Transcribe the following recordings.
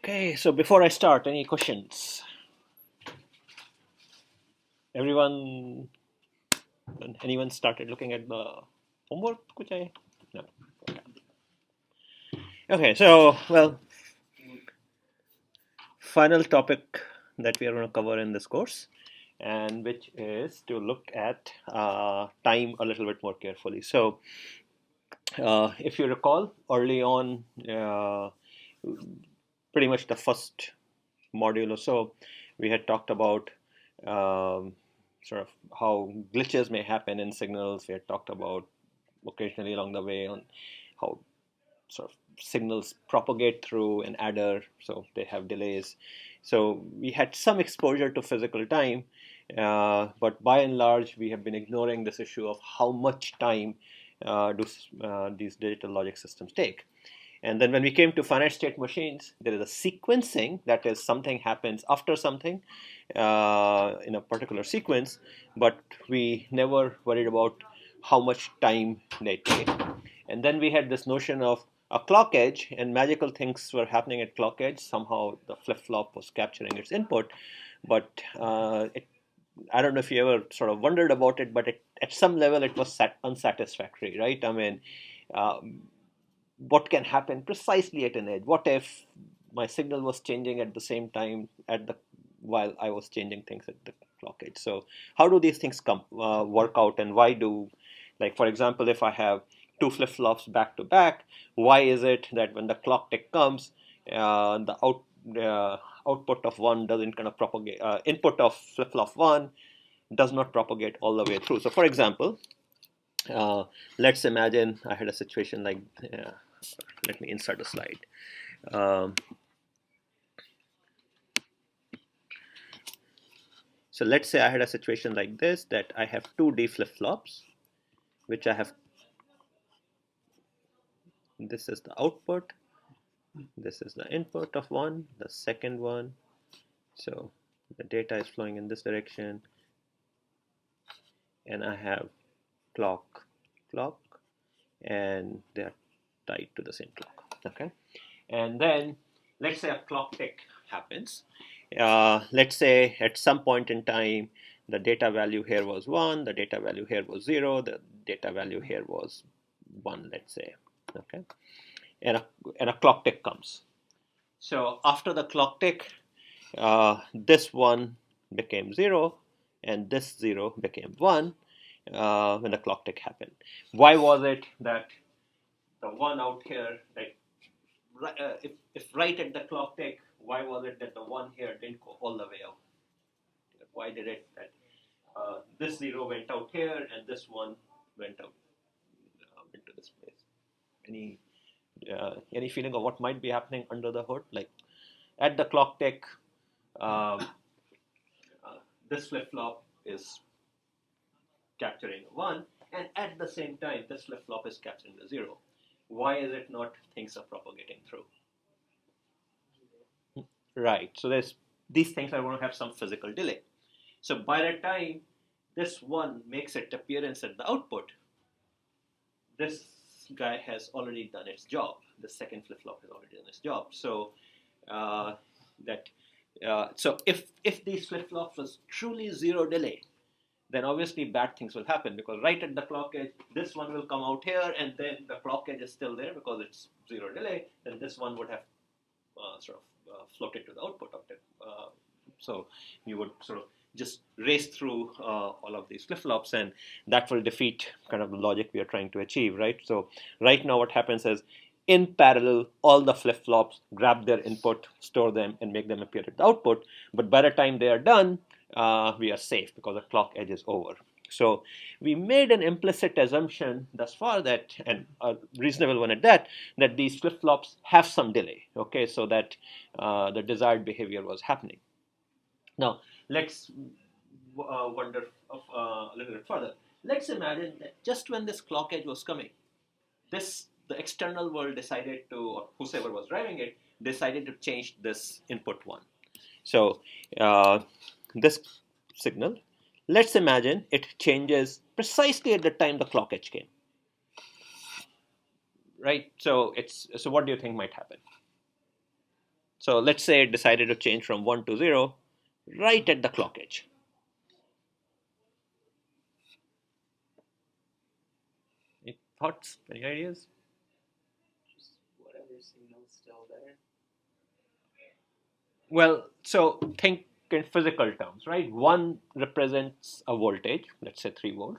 Okay, so before I start, any questions? Everyone, anyone started looking at the homework? No. Okay. Okay, so, well, final topic that we are going to cover in this course, and which is to look at time a little bit more carefully. So, if you recall, early on, pretty much the first module or so, we had talked about sort of how glitches may happen in signals. We had talked about occasionally along the way on how sort of signals propagate through an adder, so they have delays. So we had some exposure to physical time, but by and large, we have been ignoring this issue of how much time do these digital logic systems take. And then when we came to finite state machines, there is a sequencing, that is, something happens after something in a particular sequence, but we never worried about how much time they take. And then we had this notion of a clock edge, and magical things were happening at clock edge. Somehow the flip-flop was capturing its input, but I don't know if you ever sort of wondered about it, but at some level it was unsatisfactory, right? I mean, what can happen precisely at an edge? What if my signal was changing at the same time while I was changing things at the clock edge? So how do these things work out, and why do, like, for example, if I have two flip-flops back to back, why is it that when the clock tick comes, the output of one doesn't kind of propagate, input of flip-flop one does not propagate all the way through? So for example, let's imagine I had a situation like, let me insert a slide. So let's say I had a situation like this, that I have two D flip-flops, which I have, this is the output, this is the input of one, the second one. So the data is flowing in this direction, and I have clock, and they are tied to the same clock. Okay, and then let's say a clock tick happens. Let's say at some point in time, the data value here was 1, the data value here was 0, the data value here was 1, let's say. Okay, and a clock tick comes. So after the clock tick, this 1 became 0, and this 0 became 1 when the clock tick happened. Why was it that the 1 out here, like, if right at the clock tick, why was it that the 1 here didn't go all the way out? Why did it that this 0 went out here and this 1 went out into this place? Any feeling of what might be happening under the hood? Like at the clock tick, this flip-flop is capturing a 1, and at the same time, this flip-flop is capturing the 0. Why is it not things are propagating through? Right. So these things are going to have some physical delay. So by the time this 1 makes its appearance at the output, this guy has already done its job. The second flip-flop has already done its job. So so if these flip-flops was truly 0 delay, then obviously bad things will happen, because right at the clock edge, this one will come out here, and then the clock edge is still there because it's 0 delay. Then this one would have sort of floated to the output of it. So you would sort of just race through all of these flip-flops, and that will defeat kind of the logic we are trying to achieve, right? So right now what happens is, in parallel, all the flip-flops grab their input, store them, and make them appear at the output. But by the time they are done, we are safe because the clock edge is over. So we made an implicit assumption thus far that, and a reasonable one at that these flip-flops have some delay, okay, so that the desired behavior was happening. Now, let's wonder a little bit further. Let's imagine that just when this clock edge was coming, the external world decided to, or whoever was driving it, decided to change this input 1. So this signal, let's imagine it changes precisely at the time the clock edge came. Right? So what do you think might happen? So let's say it decided to change from 1 to 0 right at the clock edge. Any thoughts? Any ideas? Just whatever signal's still there. Well, so think in physical terms, right? 1 represents a voltage, let's say 3 volt.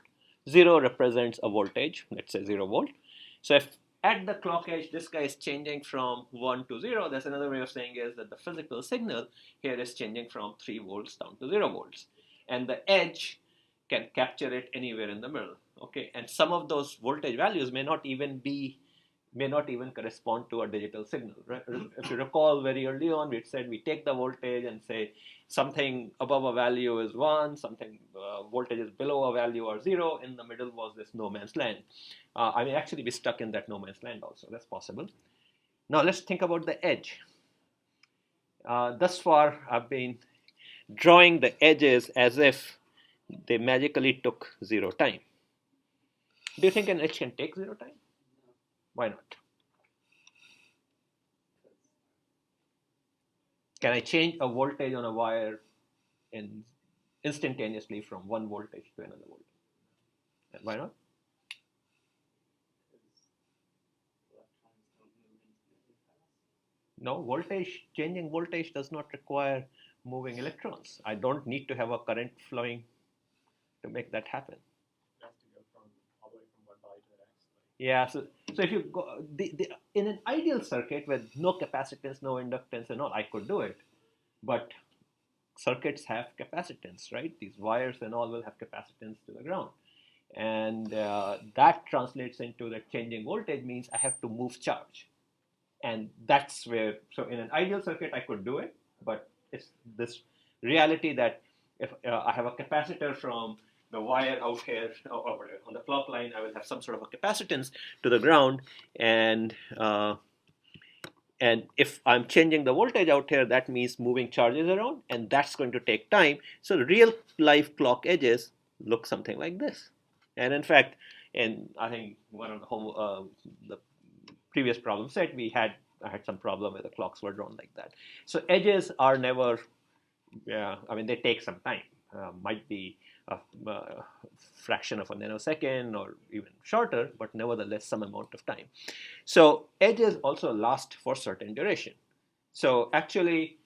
0 represents a voltage, let's say 0 volt. So if at the clock edge this guy is changing from 1 to 0, that's another way of saying is that the physical signal here is changing from 3 volts down to 0 volts. And the edge can capture it anywhere in the middle. Okay, and some of those voltage values may not even correspond to a digital signal. Right? If you recall, very early on, we said we take the voltage and say something above a value is 1, something voltage is below a value or 0. In the middle was this no man's land. I may actually be stuck in that no man's land also. That's possible. Now let's think about the edge. Thus far, I've been drawing the edges as if they magically took 0 time. Do you think an edge can take 0 time? No. Why not? Can I change a voltage on a wire instantaneously from one voltage to another voltage? And why not? Electrons don't move infinitely fast. No, changing voltage does not require moving electrons. I don't need to have a current flowing to make that happen. It has to go from all the way from 1 pi to the next. Yeah, so if you go in an ideal circuit with no capacitance, no inductance and all, I could do it. But circuits have capacitance, right? These wires and all will have capacitance to the ground. And that translates into that changing voltage means I have to move charge. And that's where, so in an ideal circuit, I could do it, but it's this reality that if I have a capacitor from the wire out here or on the clock line, I will have some sort of a capacitance to the ground, and if I'm changing the voltage out here, that means moving charges around, and that's going to take time. So real life clock edges look something like this. And in fact, I think one of the previous problem set, I had some problem where the clocks were drawn like that. So edges are never, they take some time. Might be a fraction of a nanosecond or even shorter, but nevertheless some amount of time. So edges also last for certain duration. So actually,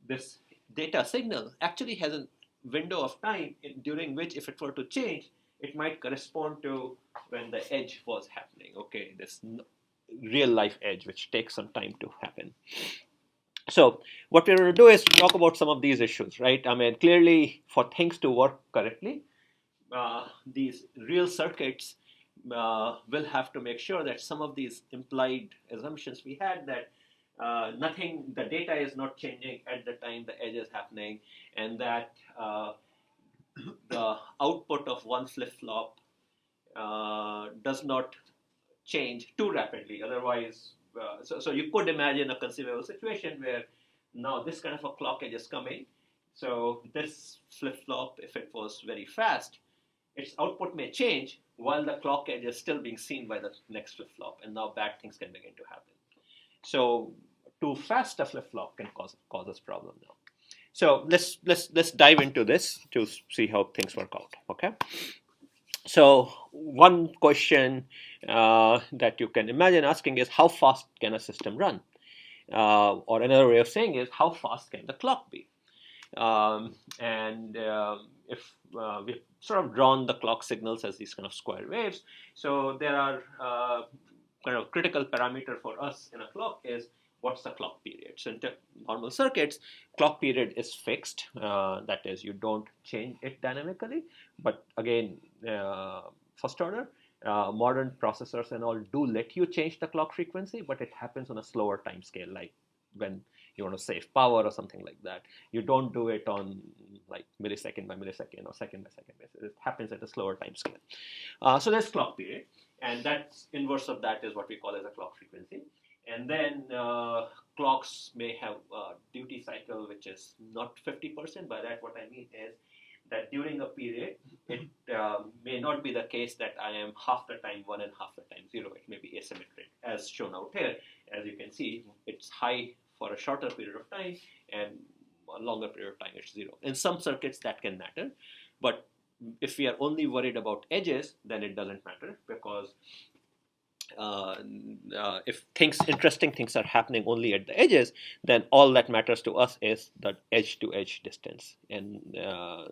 this data signal actually has a window of time during which, if it were to change, it might correspond to when the edge was happening. Okay, this real life edge, which takes some time to happen. So what we're going to do is talk about some of these issues, right? I mean, clearly, for things to work correctly, these real circuits will have to make sure that some of these implied assumptions we had, that the data is not changing at the time the edge is happening, and that the output of one flip-flop does not change too rapidly. Otherwise, so you could imagine a conceivable situation where now this kind of a clock edge is coming. So this flip-flop, if it was very fast, its output may change while the clock edge is still being seen by the next flip-flop, and now bad things can begin to happen. So too fast a flip-flop can cause us problem now. So let's dive into this to see how things work out. Okay. So one question that you can imagine asking is, how fast can a system run? Or another way of saying is, how fast can the clock be? If we've sort of drawn the clock signals as these kind of square waves, so there are kind of critical parameter for us in a clock is what's the clock period. So in normal circuits, clock period is fixed. That is, you don't change it dynamically. But again, first order, modern processors and all do let you change the clock frequency, but it happens on a slower time scale, like when you want to save power or something like that. You don't do it on like millisecond by millisecond or second by second basis. It happens at a slower time scale. So there's clock period, and that's inverse of that is what we call as a clock frequency. And then clocks may have a duty cycle which is not 50%. By that, what I mean is that during a period, it may not be the case that I am half the time 1 and half the time 0. It may be asymmetric, as shown out here. As you can see, it's high for a shorter period of time, and a longer period of time it's 0. In some circuits that can matter, but if we are only worried about edges, then it doesn't matter, because if interesting things are happening only at the edges, then all that matters to us is the edge to edge distance, and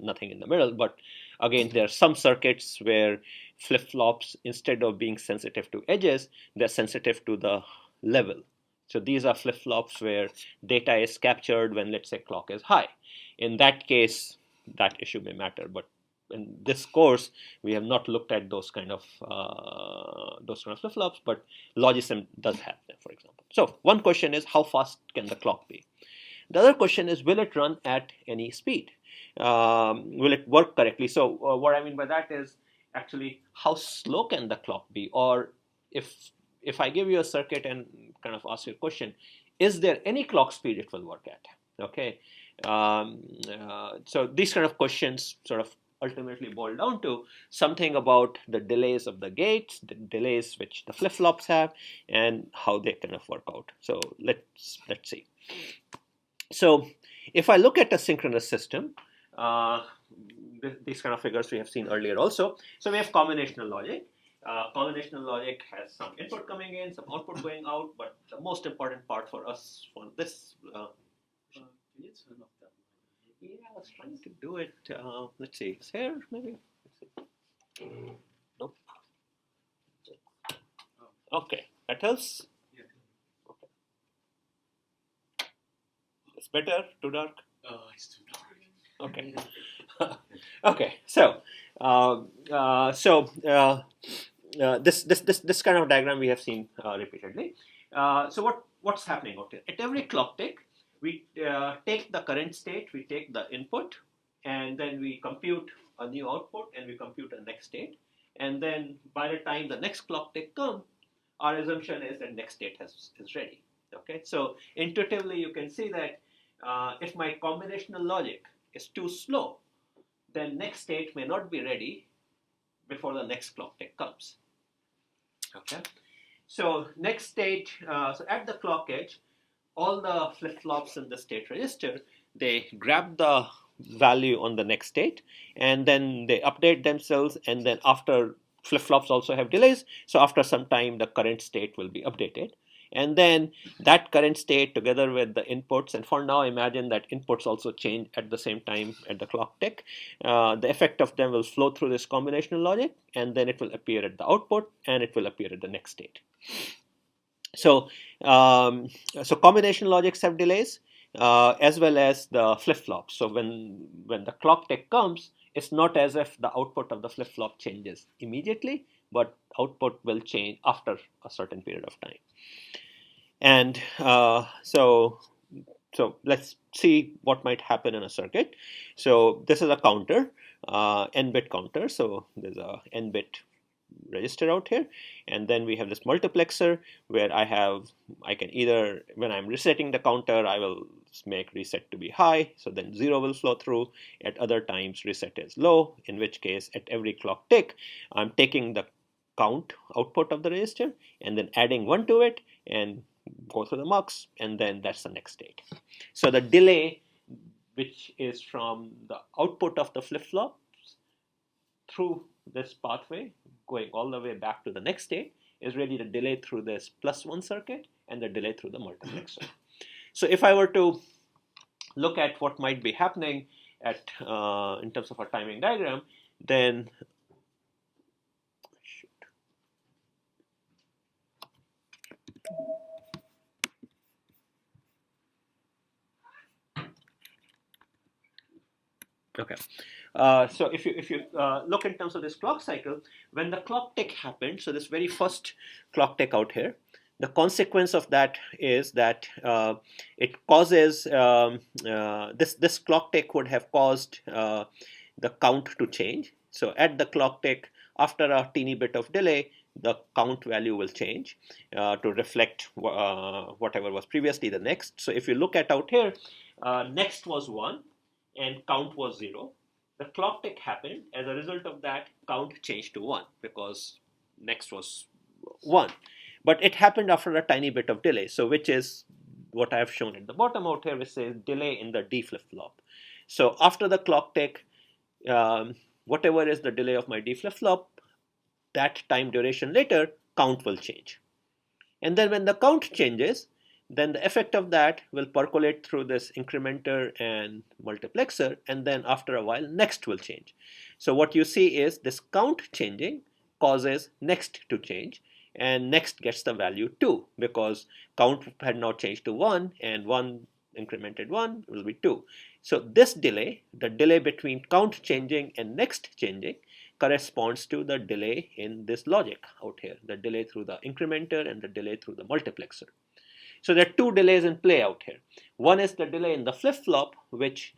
nothing in the middle. But again, there are some circuits where flip-flops, instead of being sensitive to edges, they're sensitive to the level. So these are flip-flops where data is captured when, let's say, clock is high. In that case, that issue may matter, but in this course, we have not looked at those kind of flip-flops, but Logisim does have them, for example. So one question is, how fast can the clock be? The other question is, will it run at any speed? Will it work correctly? So what I mean by that is actually how slow can the clock be? Or if I give you a circuit and kind of ask you a question, is there any clock speed it will work at? Okay. So these kind of questions sort of ultimately boil down to something about the delays of the gates, the delays which the flip-flops have, and how they kind of work out. So let's see. So if I look at a synchronous system, these kind of figures we have seen earlier also. So we have combinational logic. Combinational logic has some input coming in, some output going out, but the most important part for us for this. Can you turn off that? Yeah, I was trying to do it. Let's see, it's here maybe. Let's see. Nope. Okay, that helps. Yeah. Okay. It's better. Too dark. Oh, it's too dark. Okay. Okay. So, this kind of diagram we have seen repeatedly. So what's happening out here? At every clock tick, we take the current state, we take the input, and then we compute a new output, and we compute a next state. And then by the time the next clock tick comes, our assumption is that next state is ready. Okay, so intuitively you can see that if my combinational logic is too slow, then next state may not be ready before the next clock tick comes. Okay, so next state, so at the clock edge, all the flip-flops in the state register, they grab the value on the next state, and then they update themselves, and then after flip-flops also have delays, so after some time the current state will be updated, and then that current state together with the inputs, and for now imagine that inputs also change at the same time at the clock tick, the effect of them will flow through this combinational logic, and then it will appear at the output, and it will appear at the next state. So, so combination logics have delays as well as the flip-flops. So when the clock tick comes, it's not as if the output of the flip-flop changes immediately, but output will change after a certain period of time. And so let's see what might happen in a circuit. So this is a counter, n-bit counter. So there's a n-bit register out here, and then we have this multiplexer where I can either, when I'm resetting the counter, I will make reset to be high, so then 0 will flow through. At other times reset is low, in which case at every clock tick I'm taking the count output of the register and then adding 1 to it and go through the mux, and then that's the next state. So the delay, which is from the output of the flip-flops through this pathway going all the way back to the next state, is really the delay through this +1 circuit and the delay through the multiplexer. So if I were to look at what might be happening at in terms of a timing diagram, then okay. So if you look in terms of this clock cycle, when the clock tick happened, so this very first clock tick out here, the consequence of that is that it causes this clock tick would have caused the count to change. So at the clock tick, after a teeny bit of delay, the count value will change to reflect whatever was previously the next. So if you look at out here, next was 1 and count was 0. The clock tick happened. As a result of that, count changed to 1 because next was 1. But it happened after a tiny bit of delay, so which is what I have shown at the bottom out here, which says delay in the D flip-flop. So after the clock tick, whatever is the delay of my D flip-flop, that time duration later, count will change. And then when the count changes, then the effect of that will percolate through this incrementer and multiplexer, and then after a while, next will change. So what you see is this count changing causes next to change, and next gets the value 2 because count had now changed to 1, and 1 incremented 1 will be 2. So this delay, the delay between count changing and next changing, corresponds to the delay in this logic out here, the delay through the incrementer and the delay through the multiplexer. So there are two delays in play out here. One is the delay in the flip-flop, which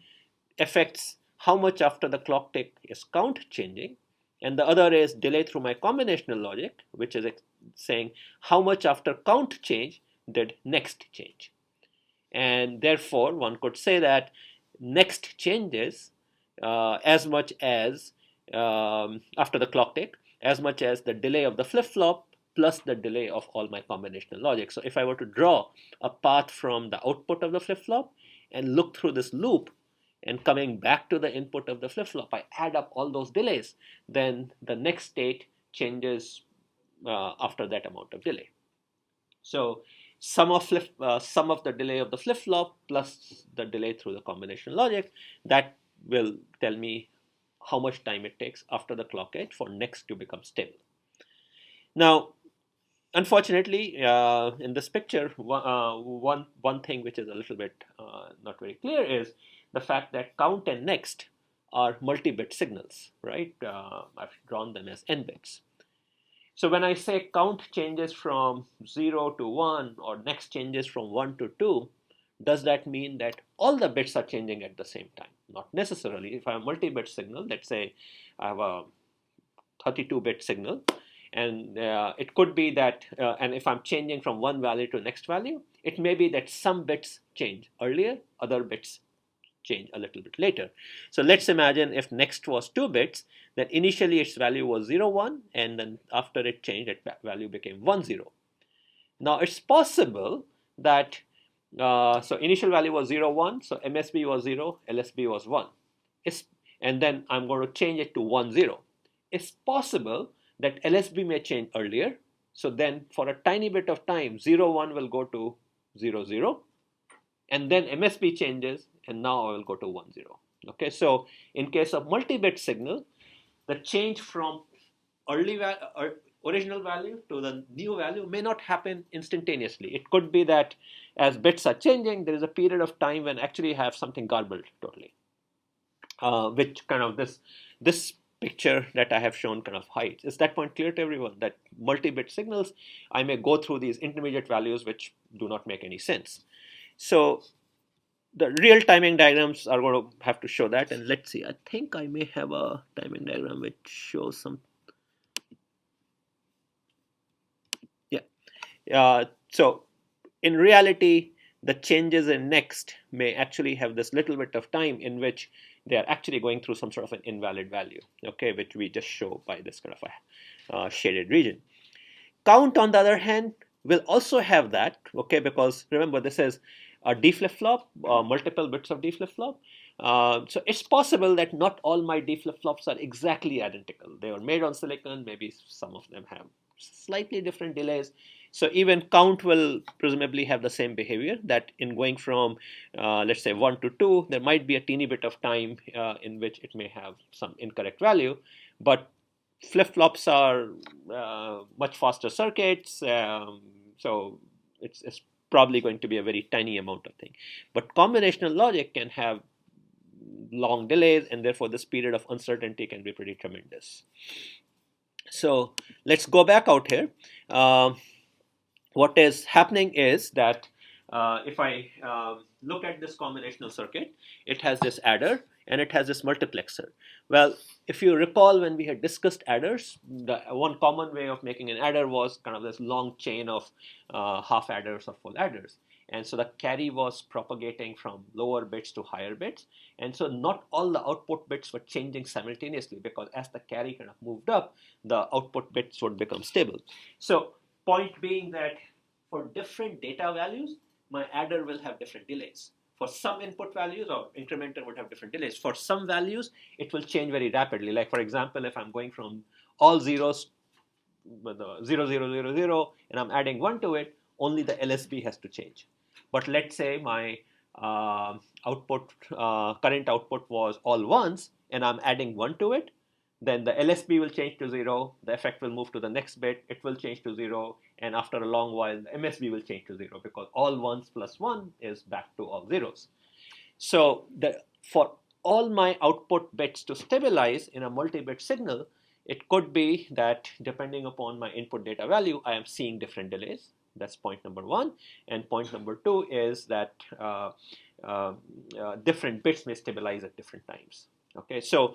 affects how much after the clock tick is count changing, and the other is delay through my combinational logic, which is saying how much after count change did next change. And therefore, one could say that next changes as much as after the clock tick, as much as the delay of the flip-flop plus the delay of all my combinational logic. So if I were to draw a path from the output of the flip-flop and look through this loop and coming back to the input of the flip-flop, I add up all those delays, then the next state changes after that amount of delay. So sum of the delay of the flip-flop plus the delay through the combinational logic, that will tell me how much time it takes after the clock edge for next to become stable. Now, unfortunately, in this picture, one thing which is a little bit not very clear is the fact that count and next are multi-bit signals, right? I've drawn them as n bits. So when I say count changes from 0 to 1 or next changes from 1 to 2, does that mean that all the bits are changing at the same time? Not necessarily. If I have a multi-bit signal, let's say I have a 32-bit signal, and it could be that, and if I'm changing from one value to next value, it may be that some bits change earlier, other bits change a little bit later. So let's imagine if next was 2 bits, then initially its value was 0, 1, and then after it changed, that value became 1, 0. Now it's possible that, so initial value was 0, 1, so MSB was 0, LSB was 1. And then I'm going to change it to 1, 0. It's possible that LSB may change earlier, so then for a tiny bit of time, 0, 1 will go to 0, 0, and then MSB changes, and now I will go to 1, 0. Okay, so in case of multi-bit signal, the change from original value to the new value may not happen instantaneously. It could be that as bits are changing, there is a period of time when actually have something garbled totally, which kind of this picture that I have shown kind of hides. Is that point clear to everyone? That multi-bit signals, I may go through these intermediate values which do not make any sense. So the real timing diagrams are going to have to show that. And let's see, I think I may have a timing diagram which shows some. Yeah. So in reality, the changes in next may actually have this little bit of time in which they are actually going through some sort of an invalid value, okay, which we just show by this kind of a shaded region. Count, on the other hand, will also have that, okay, because remember this is a D flip-flop, multiple bits of D flip-flop. So it's possible that not all my D flip-flops are exactly identical. They were made on silicon, maybe some of them have slightly different delays. So even count will presumably have the same behavior, that in going from, let's say, 1 to 2, there might be a teeny bit of time in which it may have some incorrect value, but flip-flops are much faster circuits, so it's probably going to be a very tiny amount of thing. But combinational logic can have long delays, and therefore this period of uncertainty can be pretty tremendous. So let's go back out here. What is happening is that if I look at this combinational circuit, it has this adder and it has this multiplexer. Well, if you recall when we had discussed adders, the one common way of making an adder was kind of this long chain of half adders or full adders. And so the carry was propagating from lower bits to higher bits. And so not all the output bits were changing simultaneously, because as the carry kind of moved up, the output bits would become stable. So point being that for different data values, my adder will have different delays. For some input values, or incrementer would have different delays. For some values, it will change very rapidly. Like for example, if I'm going from all zeros, with the 0, 0, 0, 0, and I'm adding 1 to it, only the LSB has to change. But let's say my current output was all ones, and I'm adding 1 to it, then the LSB will change to 0, the effect will move to the next bit, it will change to 0, and after a long while, the MSB will change to 0 because all ones plus 1 is back to all zeros. So for all my output bits to stabilize in a multi-bit signal, it could be that depending upon my input data value, I am seeing different delays. That's point number one. And point number two is that different bits may stabilize at different times. Okay, so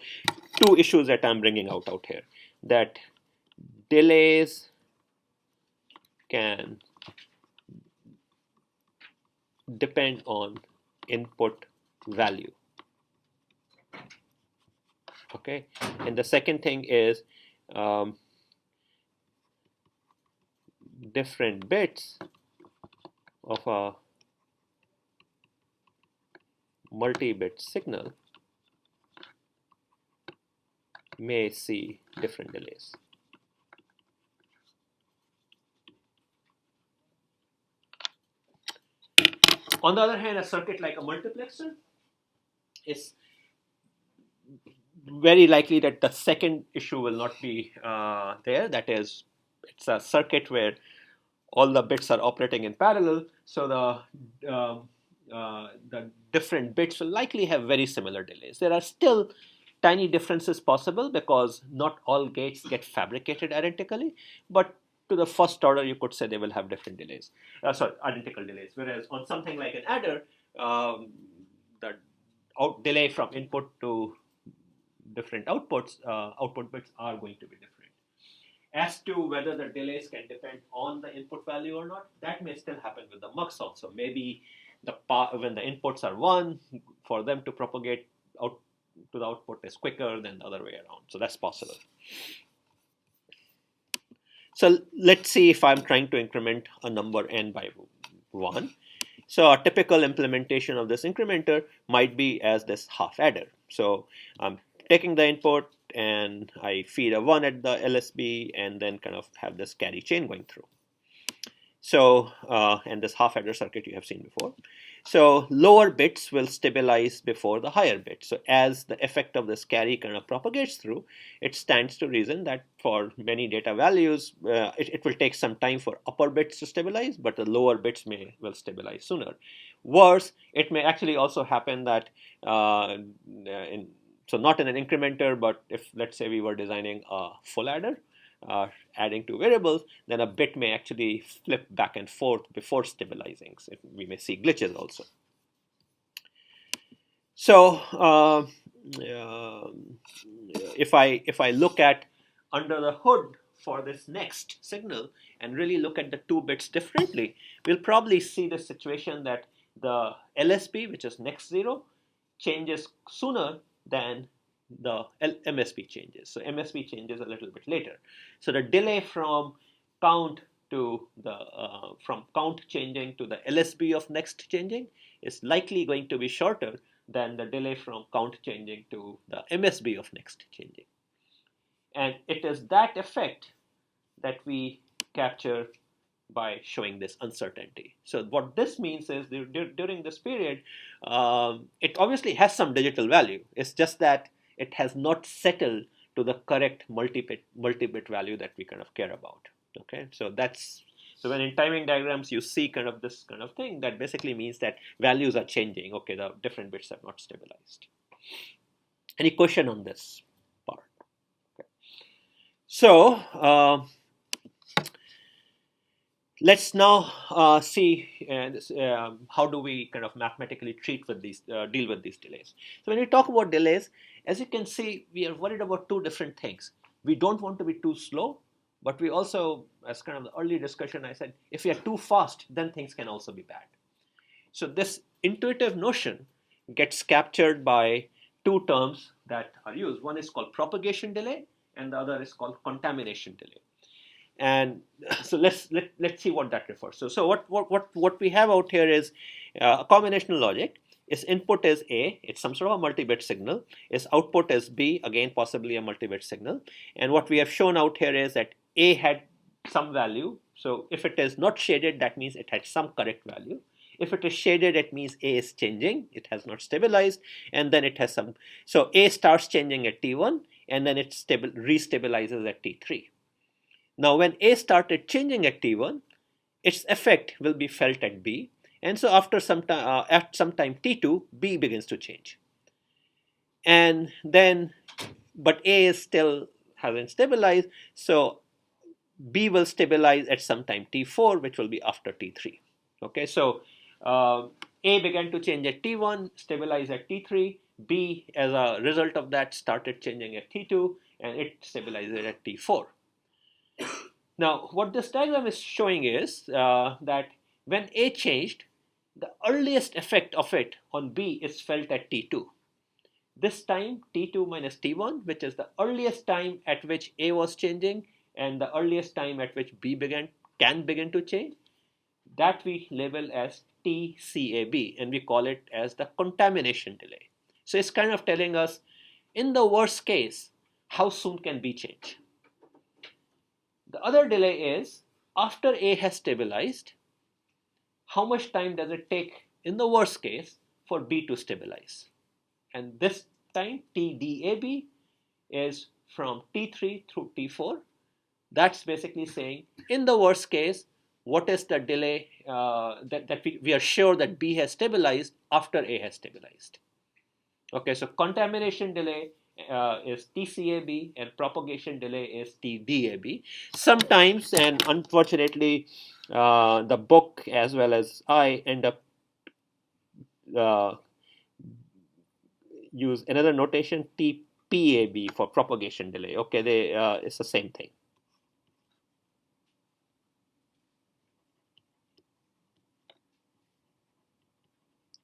two issues that I'm bringing out here, that delays can depend on input value. Okay, and the second thing is different bits of a multi-bit signal may see different delays. On the other hand, a circuit like a multiplexer is very likely that the second issue will not be there. That is, it's a circuit where all the bits are operating in parallel, so the different bits will likely have very similar delays. There are still tiny differences possible because not all gates get fabricated identically, but to the first order, you could say they will have different delays. Identical delays. Whereas on something like an adder, the delay from input to different outputs, output bits are going to be different. As to whether the delays can depend on the input value or not, that may still happen with the mux also. Maybe when the inputs are 1, for them to propagate out to the output is quicker than the other way around. So that's possible. So let's see if I'm trying to increment a number n by 1. So a typical implementation of this incrementer might be as this half adder. So I'm taking the input and I feed a 1 at the LSB and then kind of have this carry chain going through. So, and this half adder circuit you have seen before. So lower bits will stabilize before the higher bits. So as the effect of this carry kind of propagates through, it stands to reason that for many data values, it will take some time for upper bits to stabilize, but the lower bits will stabilize sooner. Worse, it may actually also happen that so not in an incrementer, but if let's say we were designing a full adder, adding two variables, then a bit may actually flip back and forth before stabilizing. So we may see glitches also. So if I look at under the hood for this next signal and really look at the two bits differently, we'll probably see the situation that the LSB, which is next 0, changes sooner than the MSB changes. So MSB changes a little bit later. So the delay from count to the from count changing to the LSB of next changing is likely going to be shorter than the delay from count changing to the MSB of next changing. And it is that effect that we capture by showing this uncertainty. So what this means is during this period, it obviously has some digital value. It's just that it has not settled to the correct multi-bit value that we kind of care about. Okay, so when in timing diagrams you see kind of this kind of thing, that basically means that values are changing. Okay, the different bits have not stabilized. Any question on this part? Okay. So let's now see how do we kind of mathematically treat with these, deal with these delays. So when we talk about delays, as you can see, we are worried about two different things. We don't want to be too slow, but we also, as kind of the early discussion, I said, if we are too fast, then things can also be bad. So this intuitive notion gets captured by two terms that are used. One is called propagation delay, and the other is called contamination delay. And so let's see what that refers to. So what we have out here is a combinational logic. Its input is A, it's some sort of a multi-bit signal. Its output is B, again possibly a multi-bit signal. And what we have shown out here is that A had some value. So if it is not shaded, that means it had some correct value. If it is shaded, it means A is changing, it has not stabilized, and then it has some. So A starts changing at T1, and then it restabilizes at T3. Now when A started changing at T1, its effect will be felt at B, and so after some time, at some time T2, B begins to change. And then, but A is still hasn't stabilized, so B will stabilize at some time T4, which will be after T3. Okay, so A began to change at T1, stabilize at T3. B, as a result of that, started changing at T2, and it stabilized at T4. Now, what this diagram is showing is that when A changed, the earliest effect of it on B is felt at T2. This time, T2 minus T1, which is the earliest time at which A was changing and the earliest time at which B can begin to change, that we label as TCAB, and we call it as the contamination delay. So it's kind of telling us, in the worst case, how soon can B change? The other delay is, after A has stabilized, how much time does it take, in the worst case, for B to stabilize? And this time, TDAB, is from T3 through T4. That's basically saying, in the worst case, what is the delay that we are sure that B has stabilized after A has stabilized. Okay, so contamination delay is TCAB and propagation delay is TDAB. Sometimes, and unfortunately, the book as well as I end up use another notation, TPAB, for propagation delay. Okay, it's the same thing.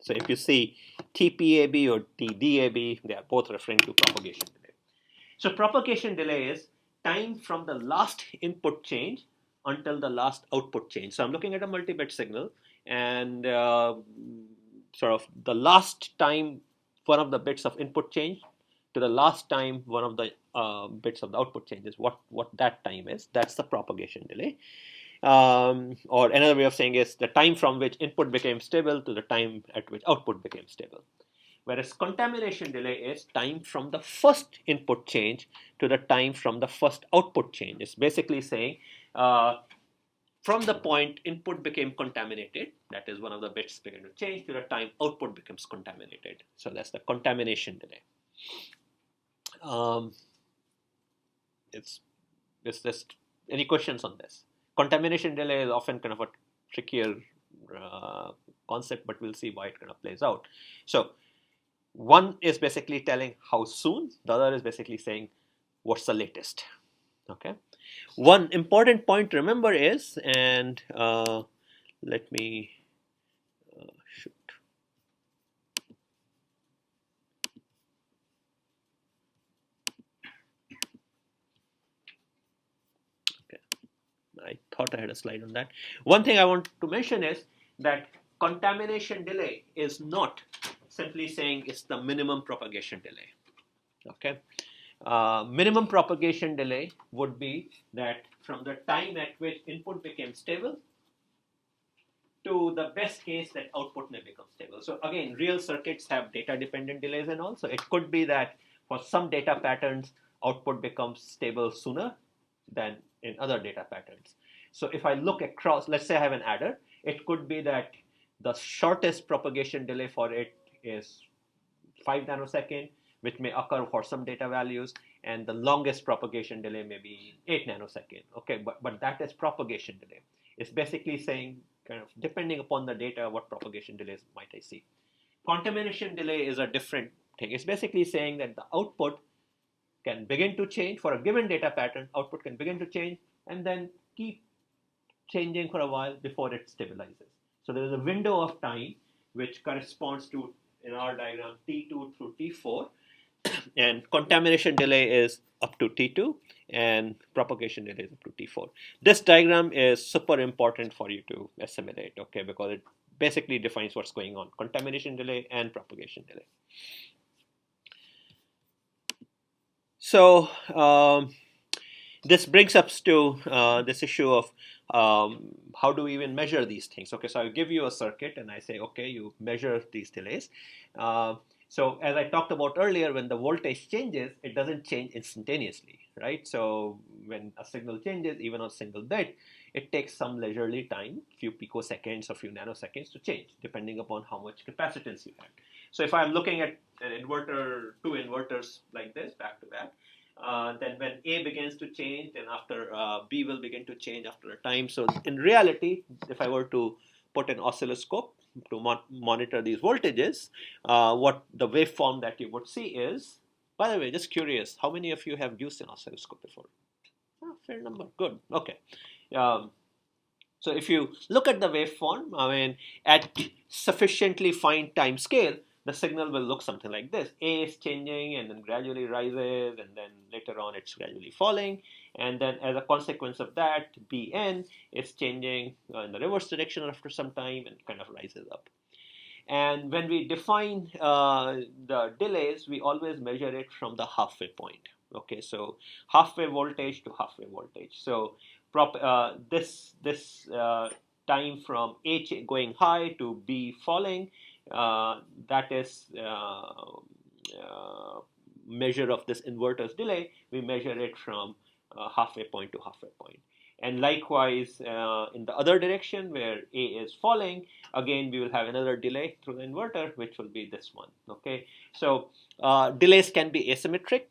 So if you see TPAB or TDAB, they are both referring to propagation delay. So propagation delay is time from the last input change until the last output change. So I'm looking at a multi-bit signal, and sort of the last time one of the bits of input change to the last time one of the bits of the output changes, what that time is, that's the propagation delay. Or another way of saying is the time from which input became stable to the time at which output became stable. Whereas contamination delay is time from the first input change to the time from the first output change. It's basically saying from the point input became contaminated, that is one of the bits began to change, to the time output becomes contaminated. So that's the contamination delay. It's just any questions on this? Contamination delay is often kind of a trickier concept, but we'll see why it kind of plays out. So one is basically telling how soon, the other is basically saying what's the latest. Okay. One important point to remember is, and let me shoot. Okay. I thought I had a slide on that. One thing I want to mention is that contamination delay is not simply saying it's the minimum propagation delay. Okay. Minimum propagation delay would be that from the time at which input became stable to the best case that output may become stable. So again, real circuits have data dependent delays and all. So it could be that for some data patterns, output becomes stable sooner than in other data patterns. So if I look across, let's say I have an adder, it could be that the shortest propagation delay for it is 5 nanosecond, which may occur for some data values, and the longest propagation delay may be 8 nanosecond. Okay, but that is propagation delay. It's basically saying, kind of depending upon the data, what propagation delays might I see. Contamination delay is a different thing. It's basically saying that the output can begin to change for a given data pattern. Output can begin to change and then keep changing for a while before it stabilizes. So there is a window of time which corresponds to, in our diagram, T2 through T4, and contamination delay is up to T2, and propagation delay is up to T4. This diagram is super important for you to assimilate, okay, because it basically defines what's going on: contamination delay and propagation delay. So this brings us to this issue of how do we even measure these things? Okay, so I give you a circuit and I say, okay, you measure these delays. So as I talked about earlier, when the voltage changes, it doesn't change instantaneously, right? So when a signal changes, even on a single bit, it takes some leisurely time, few picoseconds or few nanoseconds to change, depending upon how much capacitance you have. So if I'm looking at an inverter, two inverters like this, back to back, then when A begins to change, then after B will begin to change after a time. So in reality, if I were to put an oscilloscope to monitor these voltages, what the waveform that you would see is, by the way, just curious, how many of you have used an oscilloscope before? Oh, fair number, good, okay. So if you look at the waveform, I mean, at sufficiently fine time scale, the signal will look something like this. A is changing and then gradually rises, and then later on it's gradually falling. And then as a consequence of that, Bn is changing in the reverse direction after some time and kind of rises up. And when we define the delays, we always measure it from the halfway point. Okay, so halfway voltage to halfway voltage. So this time from A going high to B falling, that is measure of this inverter's delay. We measure it from halfway point to halfway point. And likewise, in the other direction where A is falling, again we will have another delay through the inverter, which will be this one. Okay, so delays can be asymmetric.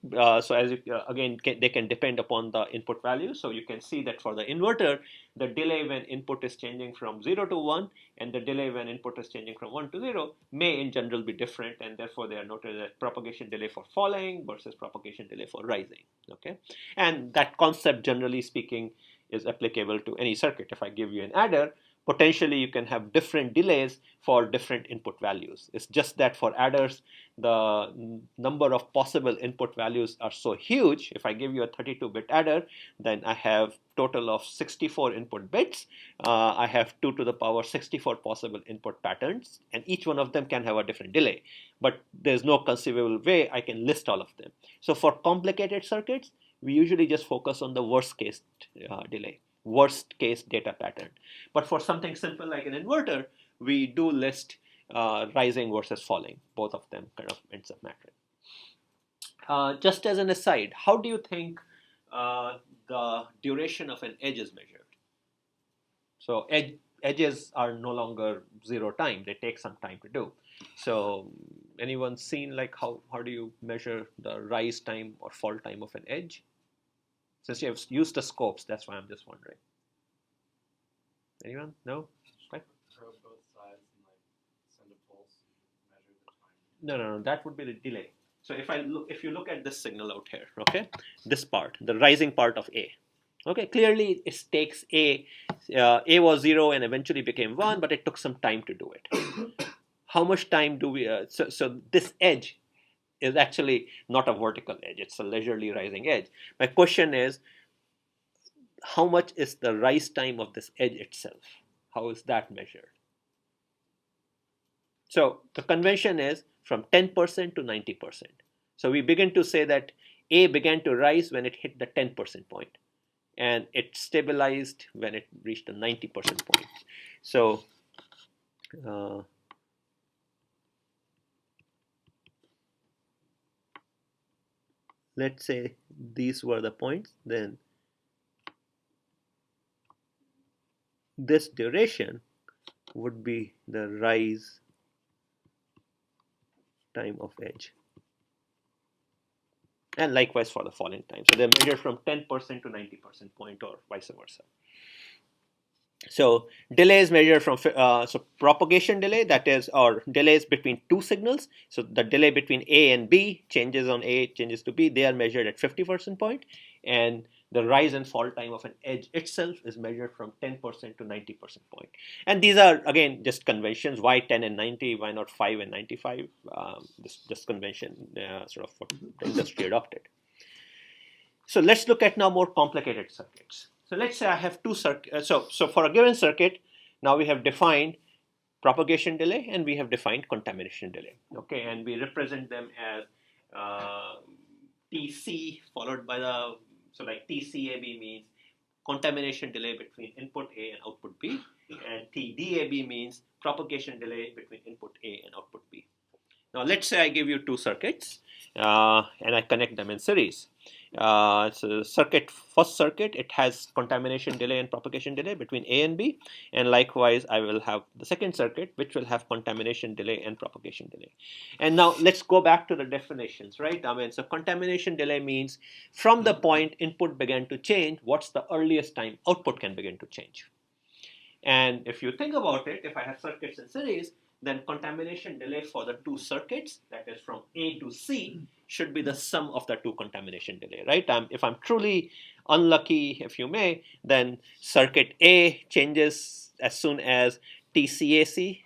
So as you, again, they can depend upon the input value. So you can see that for the inverter, the delay when input is changing from 0 to 1 and the delay when input is changing from 1 to 0 may in general be different, and therefore they are noted as propagation delay for falling versus propagation delay for rising. Okay, and that concept, generally speaking, is applicable to any circuit. If I give you an adder, potentially you can have different delays for different input values. It's just that for adders, the number of possible input values are so huge. If I give you a 32-bit adder, then I have total of 64 input bits. I have 2 to the power 64 possible input patterns, and each one of them can have a different delay. But there's no conceivable way I can list all of them. So for complicated circuits, we usually just focus on the worst case delay, worst case data pattern. But for something simple like an inverter, we do list rising versus falling. Both of them kind of ends up mattering. Just as an aside, how do you think the duration of an edge is measured? So edges are no longer zero time. They take some time to do. So anyone seen like how do you measure the rise time or fall time of an edge? Since you have used the scopes, that's why I'm just wondering. Anyone? No? Right? Probe both sides and like send a pulse and measure the time. No. That would be the delay. So if you look at this signal out here, okay, this part, the rising part of A, okay, clearly it takes A was 0 and eventually became 1, but it took some time to do it. How much time do we? So this edge is actually not a vertical edge, it's a leisurely rising edge. My question is, how much is the rise time of this edge itself? How is that measured? So the convention is from 10% to 90%. So we begin to say that A began to rise when it hit the 10% point, and it stabilized when it reached the 90% point. So let's say these were the points, then this duration would be the rise time of edge. And likewise for the falling time. So they're measured from 10% to 90% point or vice versa. So delay is measured from, so propagation delay, that is, or delays between two signals. So the delay between A and B, changes on A, changes to B, they are measured at 50% point. And the rise and fall time of an edge itself is measured from 10% to 90% point. And these are, again, just conventions. Why 10 and 90? Why not 5 and 95? This convention sort of what the industry adopted. So let's look at now more complicated circuits. So let's say I have two circuits. So for a given circuit, now we have defined propagation delay and we have defined contamination delay. Okay, and we represent them as TC followed by the, so like TCAB means contamination delay between input A and output B, and TDAB means propagation delay between input A and output B. Now let's say I give you two circuits and I connect them in series. So first circuit, it has contamination delay and propagation delay between A and B, and likewise I will have the second circuit which will have contamination delay and propagation delay. And now let's go back to the definitions, right? I mean, so contamination delay means from the point input began to change, what's the earliest time output can begin to change. And if you think about it, if I have circuits in series, then contamination delay for the two circuits, that is from A to C, should be the sum of the two contamination delay, right? If I'm truly unlucky, if you may, then circuit A changes as soon as TCAB,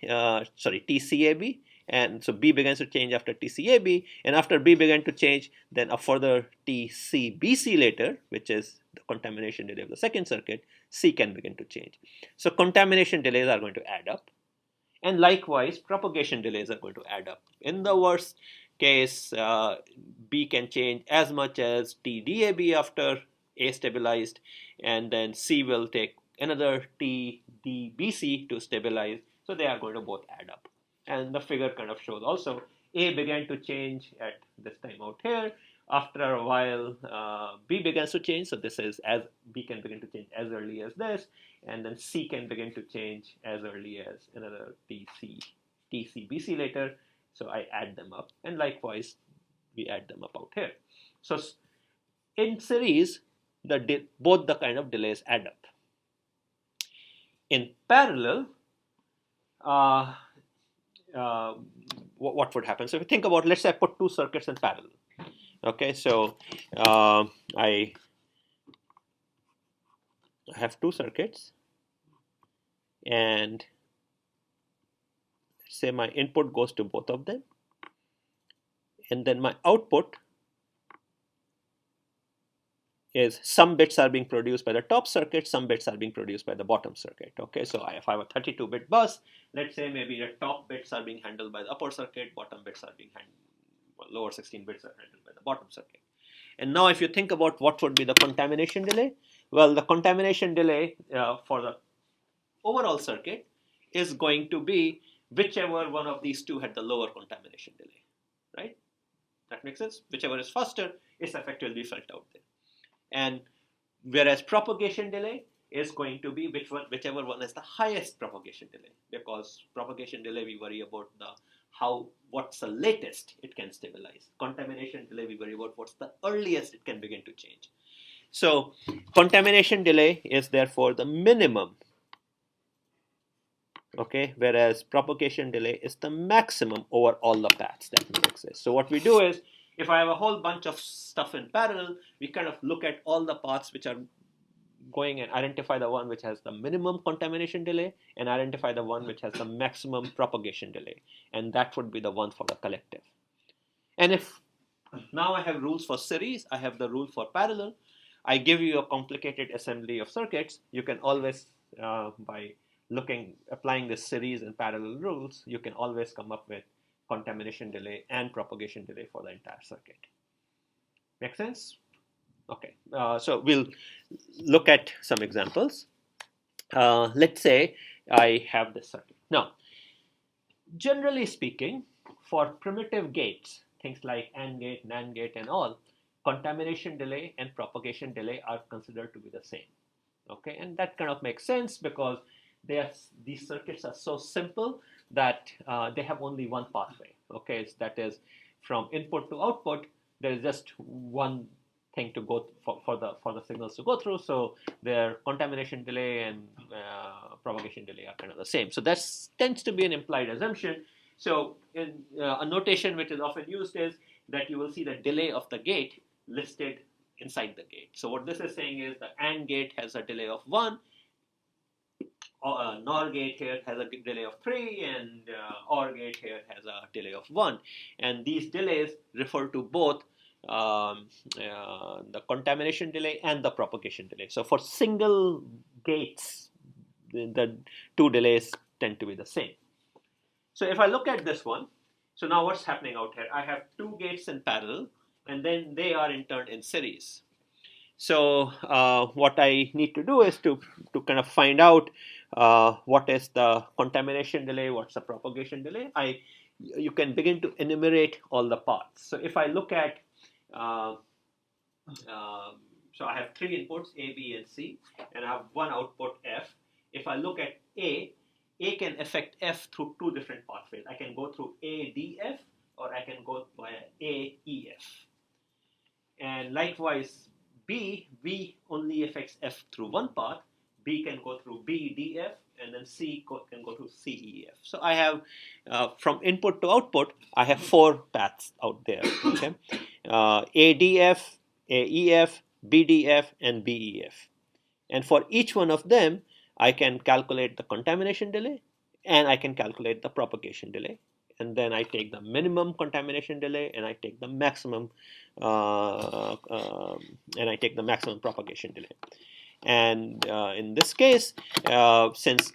and so B begins to change after TCAB, and after B began to change, then a further TCBC later, which is the contamination delay of the second circuit, C can begin to change. So contamination delays are going to add up. And likewise, propagation delays are going to add up. In the worst case, B can change as much as TDAB after A stabilized, and then C will take another TDBC to stabilize. So they are going to both add up. And the figure kind of shows also A began to change at this time out here. After a while, B begins to change. So this is as B can begin to change as early as this, and then C can begin to change as early as another TCBC later. So I add them up, and likewise we add them up out here. So in series, both the kind of delays add up. In parallel, what would happen? So if you think about, let's say I put two circuits in parallel. Okay, so I have two circuits, and let's say my input goes to both of them, and then my output is some bits are being produced by the top circuit, some bits are being produced by the bottom circuit. Okay, so if I have a 32-bit bus, let's say maybe the top bits are being handled by the upper circuit, bottom bits are being handled, lower 16 bits are handled by the bottom circuit. And now if you think about what would be the contamination delay, well, the contamination delay for the overall circuit is going to be whichever one of these two had the lower contamination delay, right? That makes sense? Whichever is faster is effectively felt out there. And whereas propagation delay is going to be whichever one has the highest propagation delay, because propagation delay we worry about what's the latest it can stabilize. Contamination delay we worry about what's the earliest it can begin to change. So contamination delay is therefore the minimum, okay, whereas propagation delay is the maximum over all the paths that may exist. So what we do is, if I have a whole bunch of stuff in parallel, we kind of look at all the paths which are going and identify the one which has the minimum contamination delay and identify the one which has the maximum propagation delay, and that would be the one for the collective. And if now I have rules for series, I have the rule for parallel, I give you a complicated assembly of circuits, you can always by applying the series and parallel rules, you can always come up with contamination delay and propagation delay for the entire circuit. Make sense? Okay, so we'll look at some examples. Let's say I have this circuit. Now, generally speaking, for primitive gates, things like AND gate, NAND gate, and all, contamination delay and propagation delay are considered to be the same. Okay, and that kind of makes sense because these circuits are so simple that they have only one pathway. Okay, so that is from input to output. There is just one thing to go for the signals to go through. So their contamination delay and propagation delay are kind of the same. So that tends to be an implied assumption. So in a notation which is often used is that you will see the delay of the gate listed inside the gate. So what this is saying is the AND gate has a delay of 1, NOR gate here has a delay of 3, and OR gate here has a delay of 1. And these delays refer to both the contamination delay and the propagation delay. So for single gates, the two delays tend to be the same. So if I look at this one, so now what's happening out here? I have two gates in parallel, and then they are in turn in series. So what I need to do is to kind of find out what is the contamination delay, what's the propagation delay. You can begin to enumerate all the paths. So if I look at, so I have three inputs, A, B, and C, and I have one output, F. If I look at A can affect F through two different pathways. I can go through ADF, or I can go via AEF. And likewise, B only affects F through one path. B can go through BDF, and then C can go through CEF. So I have, from input to output, I have four paths out there. Okay, ADF, AEF, BDF, and BEF. And for each one of them, I can calculate the contamination delay, and I can calculate the propagation delay. And then I take the minimum contamination delay, and I take the maximum propagation delay. And in this case, since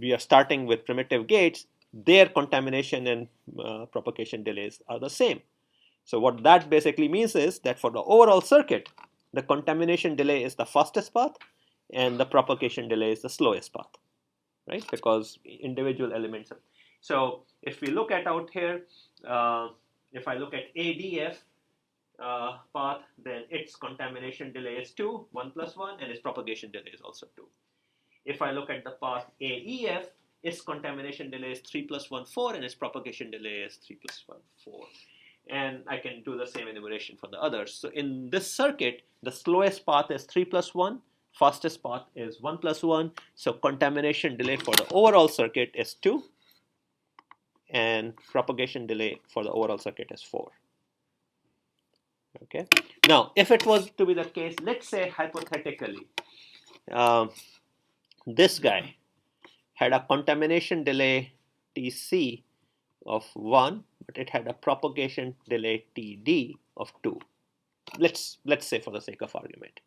we are starting with primitive gates, their contamination and propagation delays are the same. So what that basically means is that for the overall circuit, the contamination delay is the fastest path, and the propagation delay is the slowest path, right? Because individual elements. So if we look at out here, if I look at ADF path, then its contamination delay is 2, 1 plus 1, and its propagation delay is also 2. If I look at the path AEF, its contamination delay is 3 plus 1, 4, and its propagation delay is 3 plus 1, 4. And I can do the same enumeration for the others. So in this circuit, the slowest path is 3 plus 1, fastest path is 1 plus 1. So contamination delay for the overall circuit is 2, and propagation delay for the overall circuit is 4. Okay. Now, if it was to be the case, let's say hypothetically, this guy had a contamination delay Tc of 1, but it had a propagation delay Td of 2. Let's say for the sake of argument.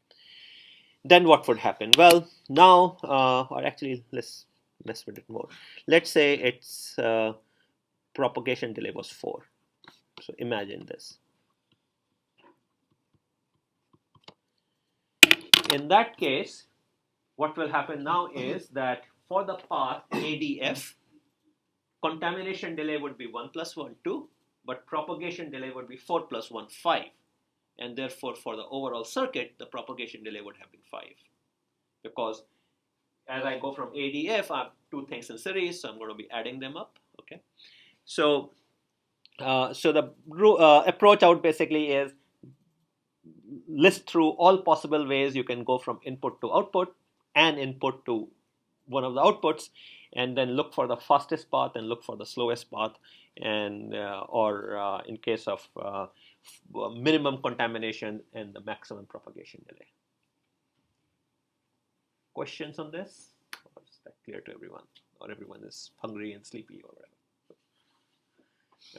Then what would happen? Well, now, or actually, let's mess with it more. Let's say its propagation delay was 4. So imagine this. In that case, what will happen now is that for the path ADF, contamination delay would be 1 plus 1, 2, but propagation delay would be 4 plus 1, 5. And therefore, for the overall circuit, the propagation delay would have been 5. Because as I go from ADF, I have two things in series, so I'm going to be adding them up. Okay. So, the approach out basically is list through all possible ways you can go from input to output and input to one of the outputs, and then look for the fastest path and look for the slowest path, and or in case of minimum contamination and the maximum propagation delay. Questions on this? Or is that clear to everyone? Or everyone is hungry and sleepy or whatever?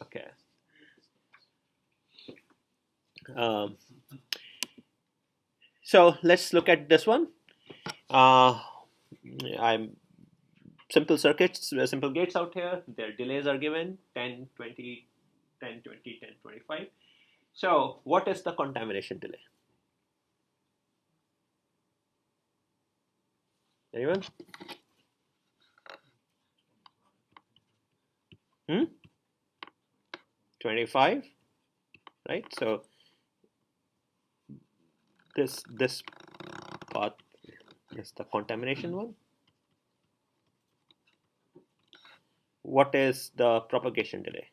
Okay. So let's look at this one. I'm simple circuits, simple gates out here. Their delays are given 10, 20, 10, 20, 10, 25. So what is the contamination delay? Anyone? 25, right? So this path is the contamination one. What is the propagation delay?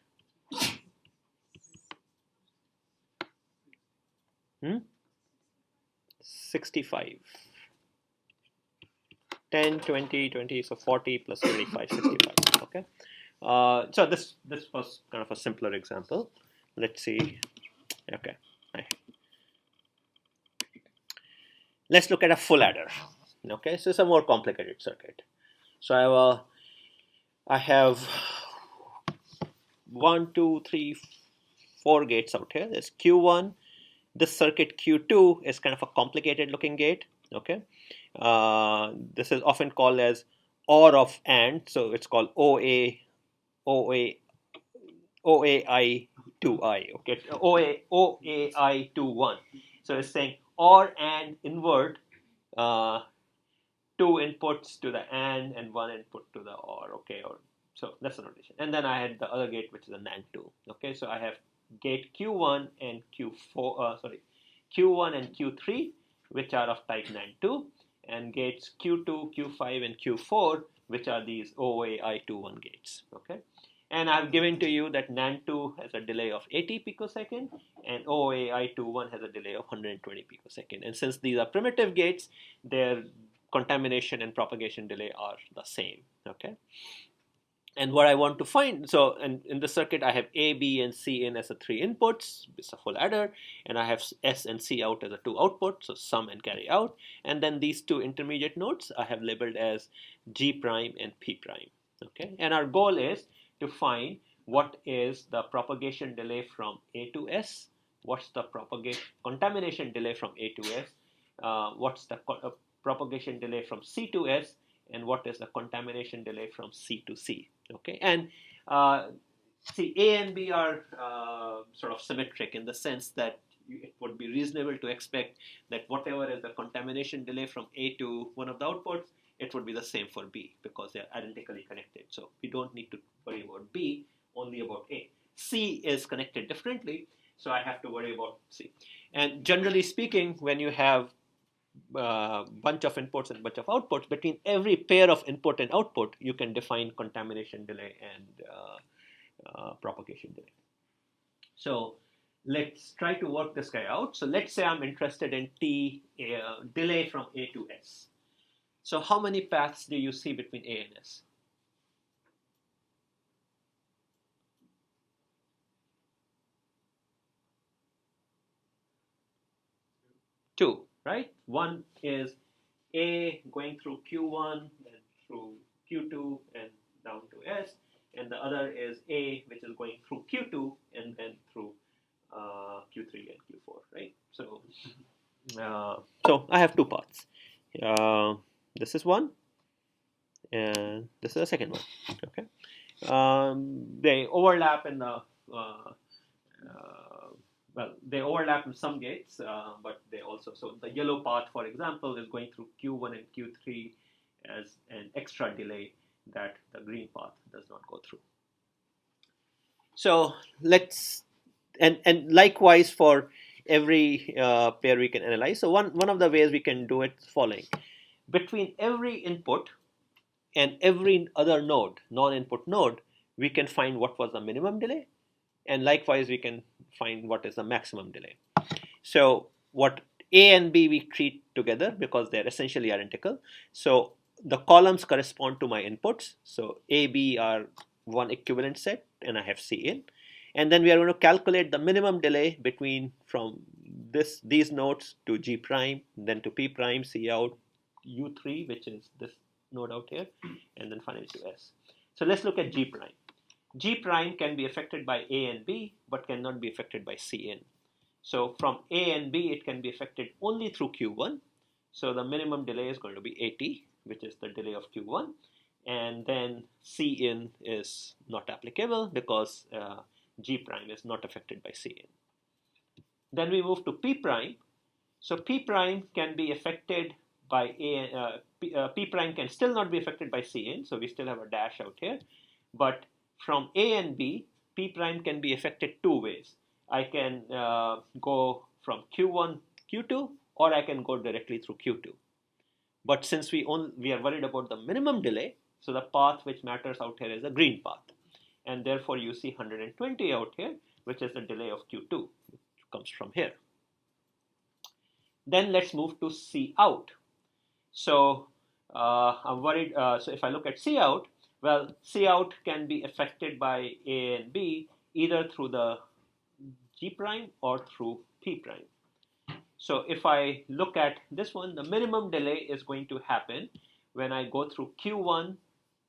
65. 10, 20, 20, so 40 plus 25, 65. Okay. So this was kind of a simpler example. Let's see. Okay. let's look at a full adder. Okay, so it's a more complicated circuit. So I have 1, 2, 3, 4 gates out here. There's Q1. This circuit Q2 is kind of a complicated looking gate. Okay, this is often called as OR of AND, so it's called OAI2I. Okay, OAI21. So it's saying OR AND invert. 2 inputs to the AND 1 input to the OR. Okay, or so that's the notation. And then I had the other gate, which is a NAND2. Okay, so I have gate Q1 and Q4. Q1 and Q3, which are of type NAND2, and gates Q2, Q5, and Q4, which are these OAI21 gates. Okay, and I've given to you that NAND2 has a delay of 80 picosecond, and OAI21 has a delay of 120 picosecond. And since these are primitive gates, their contamination and propagation delay are the same. Okay, and what I want to find, so in the circuit I have A, B, and C in as the 3 inputs. It's a full adder, and I have S and C out as the 2 outputs, so sum and carry out. And then these 2 intermediate nodes I have labeled as G prime and P prime. Okay, and our goal is to find what is the propagation delay from A to S, what's the contamination delay from A to S, what's the propagation delay from C to S, and what is the contamination delay from C to C. Okay, and see, A and B are sort of symmetric in the sense that it would be reasonable to expect that whatever is the contamination delay from A to one of the outputs, it would be the same for B because they are identically connected. So we don't need to worry about B, only about A. C is connected differently, so I have to worry about C. And generally speaking, when you have bunch of inputs and bunch of outputs, between every pair of input and output, you can define contamination delay and propagation delay. So let's try to work this guy out. So let's say I'm interested in T delay from A to S. So how many paths do you see between A and S? Two, right? One is A going through Q1 and through Q2 and down to S, and the other is A, which is going through Q2 and then through Q3 and Q4, right? So, so I have 2 paths. This is one, and this is the second one. Okay, they overlap in the well, they overlap in some gates, but they also, so the yellow path, for example, is going through Q1 and Q3 as an extra delay that the green path does not go through. So let's, and likewise for every pair we can analyze. So one of the ways we can do it is following. Between every input and every other node, non-input node, we can find what was the minimum delay, and likewise we can find what is the maximum delay. So what A and B we treat together because they're essentially identical. So the columns correspond to my inputs. So A, B are one equivalent set, and I have C in. And then we are going to calculate the minimum delay between from these nodes to G prime, then to P prime, C out, U3, which is this node out here, and then finally to S. So let's look at G prime. G prime can be affected by A and B, but cannot be affected by C in. So from A and B, it can be affected only through Q1. So the minimum delay is going to be 80, which is the delay of Q1. And then C in is not applicable because G prime is not affected by C in. Then we move to P prime. So P prime can be affected by A, P prime can still not be affected by C in, so we still have a dash out here. But from A and B, P prime can be affected 2 ways. I can go from Q1, Q2, or I can go directly through Q2. But since we are worried about the minimum delay, so the path which matters out here is the green path. And therefore you see 120 out here, which is the delay of Q2, which comes from here. Then let's move to C out. So I'm worried, so if I look at C out, well, C out can be affected by A and B either through the G prime or through P prime. So if I look at this one, the minimum delay is going to happen when I go through Q1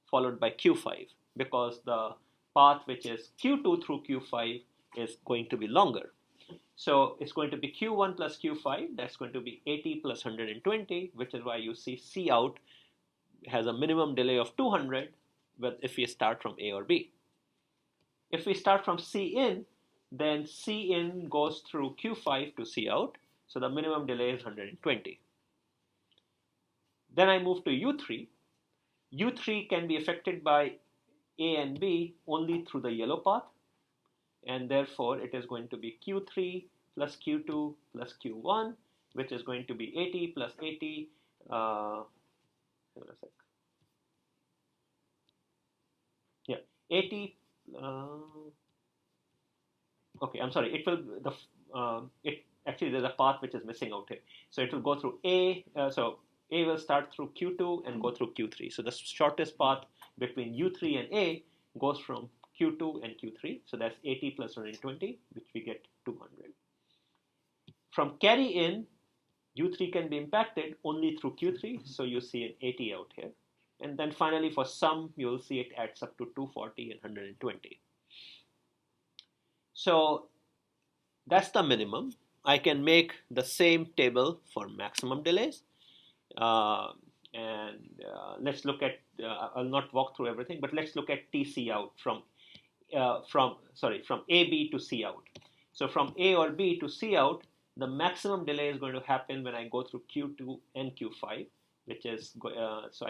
followed by Q5, because the path which is Q2 through Q5 is going to be longer. So it's going to be Q1 plus Q5, that's going to be 80 plus 120, which is why you see C out has a minimum delay of 200 if we start from A or B. If we start from C in, then C in goes through Q5 to C out, so the minimum delay is 120. Then I move to U3. U3 can be affected by A and B only through the yellow path, and therefore it is going to be Q3 plus Q2 plus Q1, which is going to be 80 plus 80. Hang on a sec. Yeah, 80. Okay, I'm sorry. It will it actually there's a path which is missing out here. So it will go through A. So A will start through Q2 and go through Q3. So the shortest path between U3 and A goes from Q2 and Q3. So that's 80 plus 120, which we get 200. From carry in, U3 can be impacted only through Q3. So you see an 80 out here. And then finally for sum, you'll see it adds up to 240 and 120. So that's the minimum. I can make the same table for maximum delays. Let's look at, I'll not walk through everything, but let's look at TC out from AB to C out. So from A or B to C out, the maximum delay is going to happen when I go through Q2 and Q5, which is, so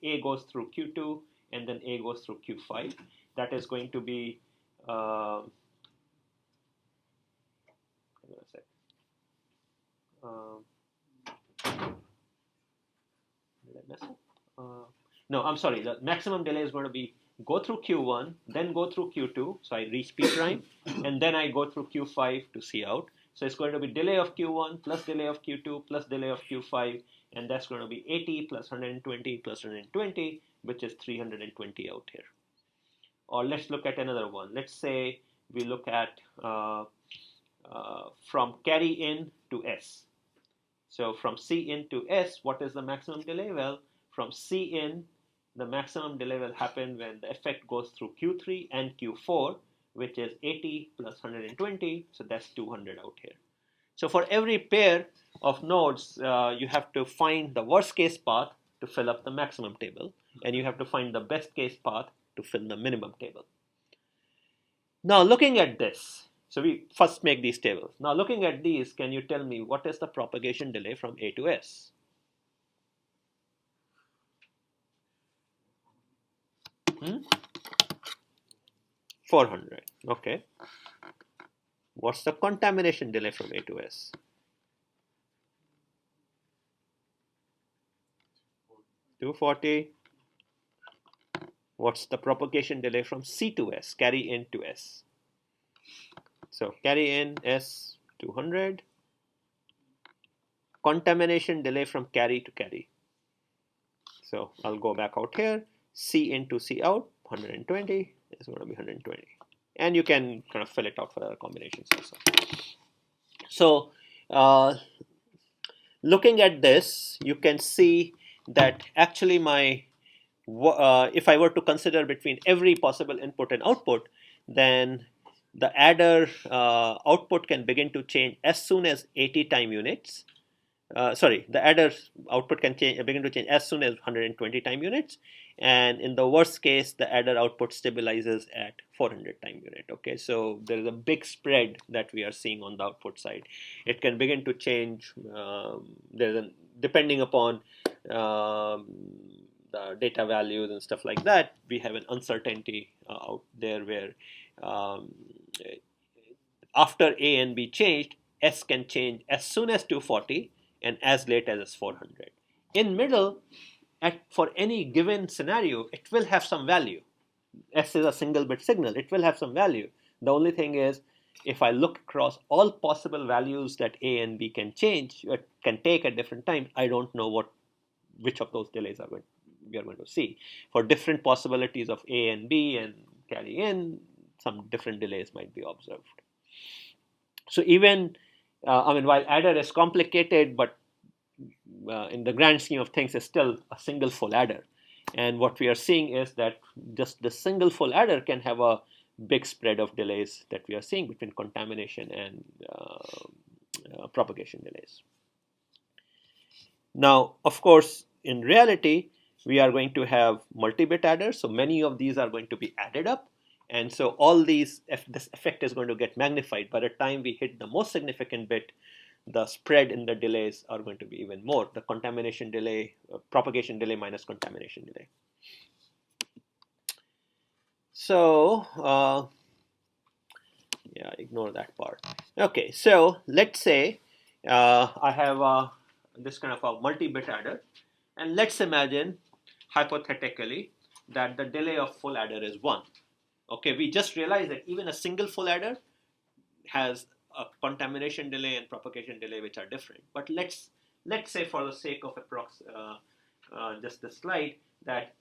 A goes through Q2 and then A goes through Q5. That is going to be, did I mess up? No, I'm sorry. The maximum delay is going to be go through Q1, then go through Q2, so I reach P prime, and then I go through Q5 to C out. So it's going to be delay of Q1 plus delay of Q2 plus delay of Q5, and that's going to be 80 plus 120 plus 120, which is 320 out here. Or let's look at another one. Let's say we look at from carry in to S. So from C in to S, what is the maximum delay? Well, from C in, the maximum delay will happen when the effect goes through Q3 and Q4, which is 80 plus 120, so that's 200 out here. So for every pair of nodes, you have to find the worst case path to fill up the maximum table, and you have to find the best case path to fill the minimum table. Now looking at this, so we first make these tables. Now looking at these, can you tell me what is the propagation delay from A to S? Hmm? 400, okay. What's the contamination delay from A to S? 240. What's the propagation delay from C to S, carry in to S? So carry in S 200. Contamination delay from carry to carry. So I'll go back out here. C in to C out, 120 is going to be 120. And you can kind of fill it out for other combinations also. So looking at this, you can see that actually if I were to consider between every possible input and output, then the adder output can begin to change as soon as 80 time units. The adder output can begin to change as soon as 120 time units, and in the worst case, the adder output stabilizes at 400 time unit. Okay, so there is a big spread that we are seeing on the output side. It can begin to change depending upon the data values and stuff like that. We have an uncertainty out there where after A and B changed, S can change as soon as 240 and as late as 400. In middle, for any given scenario, it will have some value. S is a single bit signal. It will have some value. The only thing is, if I look across all possible values that A and B can change, can take at different times, I don't know which of those delays we are going to see. For different possibilities of A and B and carry in, some different delays might be observed. So even while adder is complicated, but in the grand scheme of things, is still a single full adder. And what we are seeing is that just the single full adder can have a big spread of delays that we are seeing between contamination and propagation delays. Now, of course, in reality, we are going to have multi-bit adders, so many of these are going to be added up, and so all these, this effect is going to get magnified. By the time we hit the most significant bit, the spread in the delays are going to be even more. The contamination delay, propagation delay minus contamination delay. So, yeah, ignore that part. Okay, so let's say I have this kind of a multi-bit adder, and let's imagine hypothetically that the delay of full adder is 1. Okay, we just realized that even a single full adder has a contamination delay and propagation delay which are different. But let's say, for the sake of just this slide, that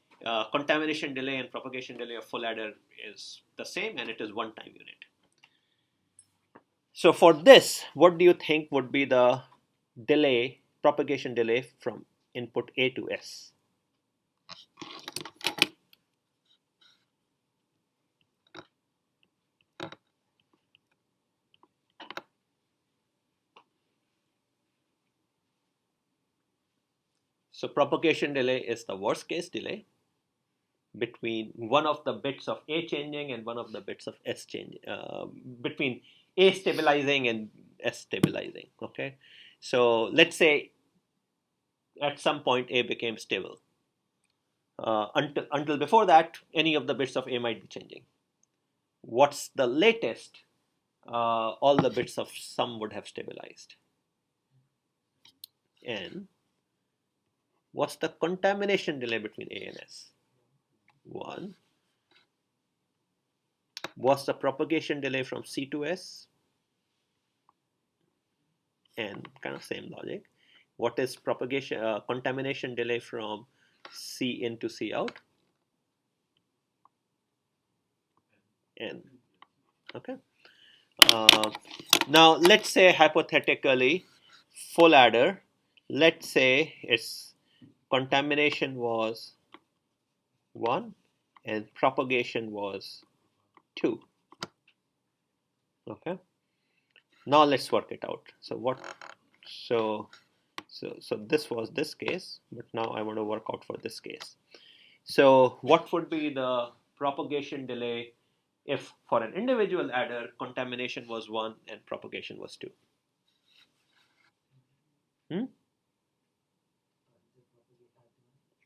contamination delay and propagation delay of full adder is the same, and it is 1 time unit. So for this, what do you think would be the delay, propagation delay from input A to S? So propagation delay is the worst case delay between one of the bits of A changing and one of the bits of S changing, between A stabilizing and S stabilizing. Okay, so let's say at some point A became stable. Until before that, any of the bits of A might be changing. What's the latest? All the bits of sum would have stabilized. And what's the contamination delay between A and S? 1. What's the propagation delay from C to S? And kind of same logic. What is propagation contamination delay from C in to C out? N. Okay. Now let's say hypothetically full adder. Let's say its contamination was 1 and propagation was 2. Okay. Now let's work it out. So what? So this was this case, but now I want to work out for this case. So what would be the propagation delay if for an individual adder contamination was 1 and propagation was 2? Hmm?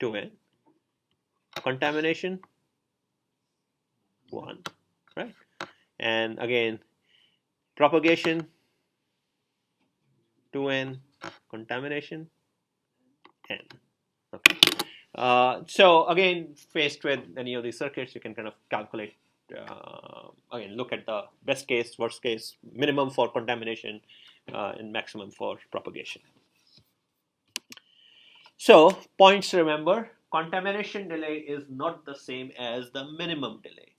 2n. Contamination 1, right? And again, propagation 2n, contamination n. Okay. So again, faced with any of these circuits, you can kind of calculate. Again, look at the best case, worst case, minimum for contamination, and maximum for propagation. So points to remember: contamination delay is not the same as the minimum delay.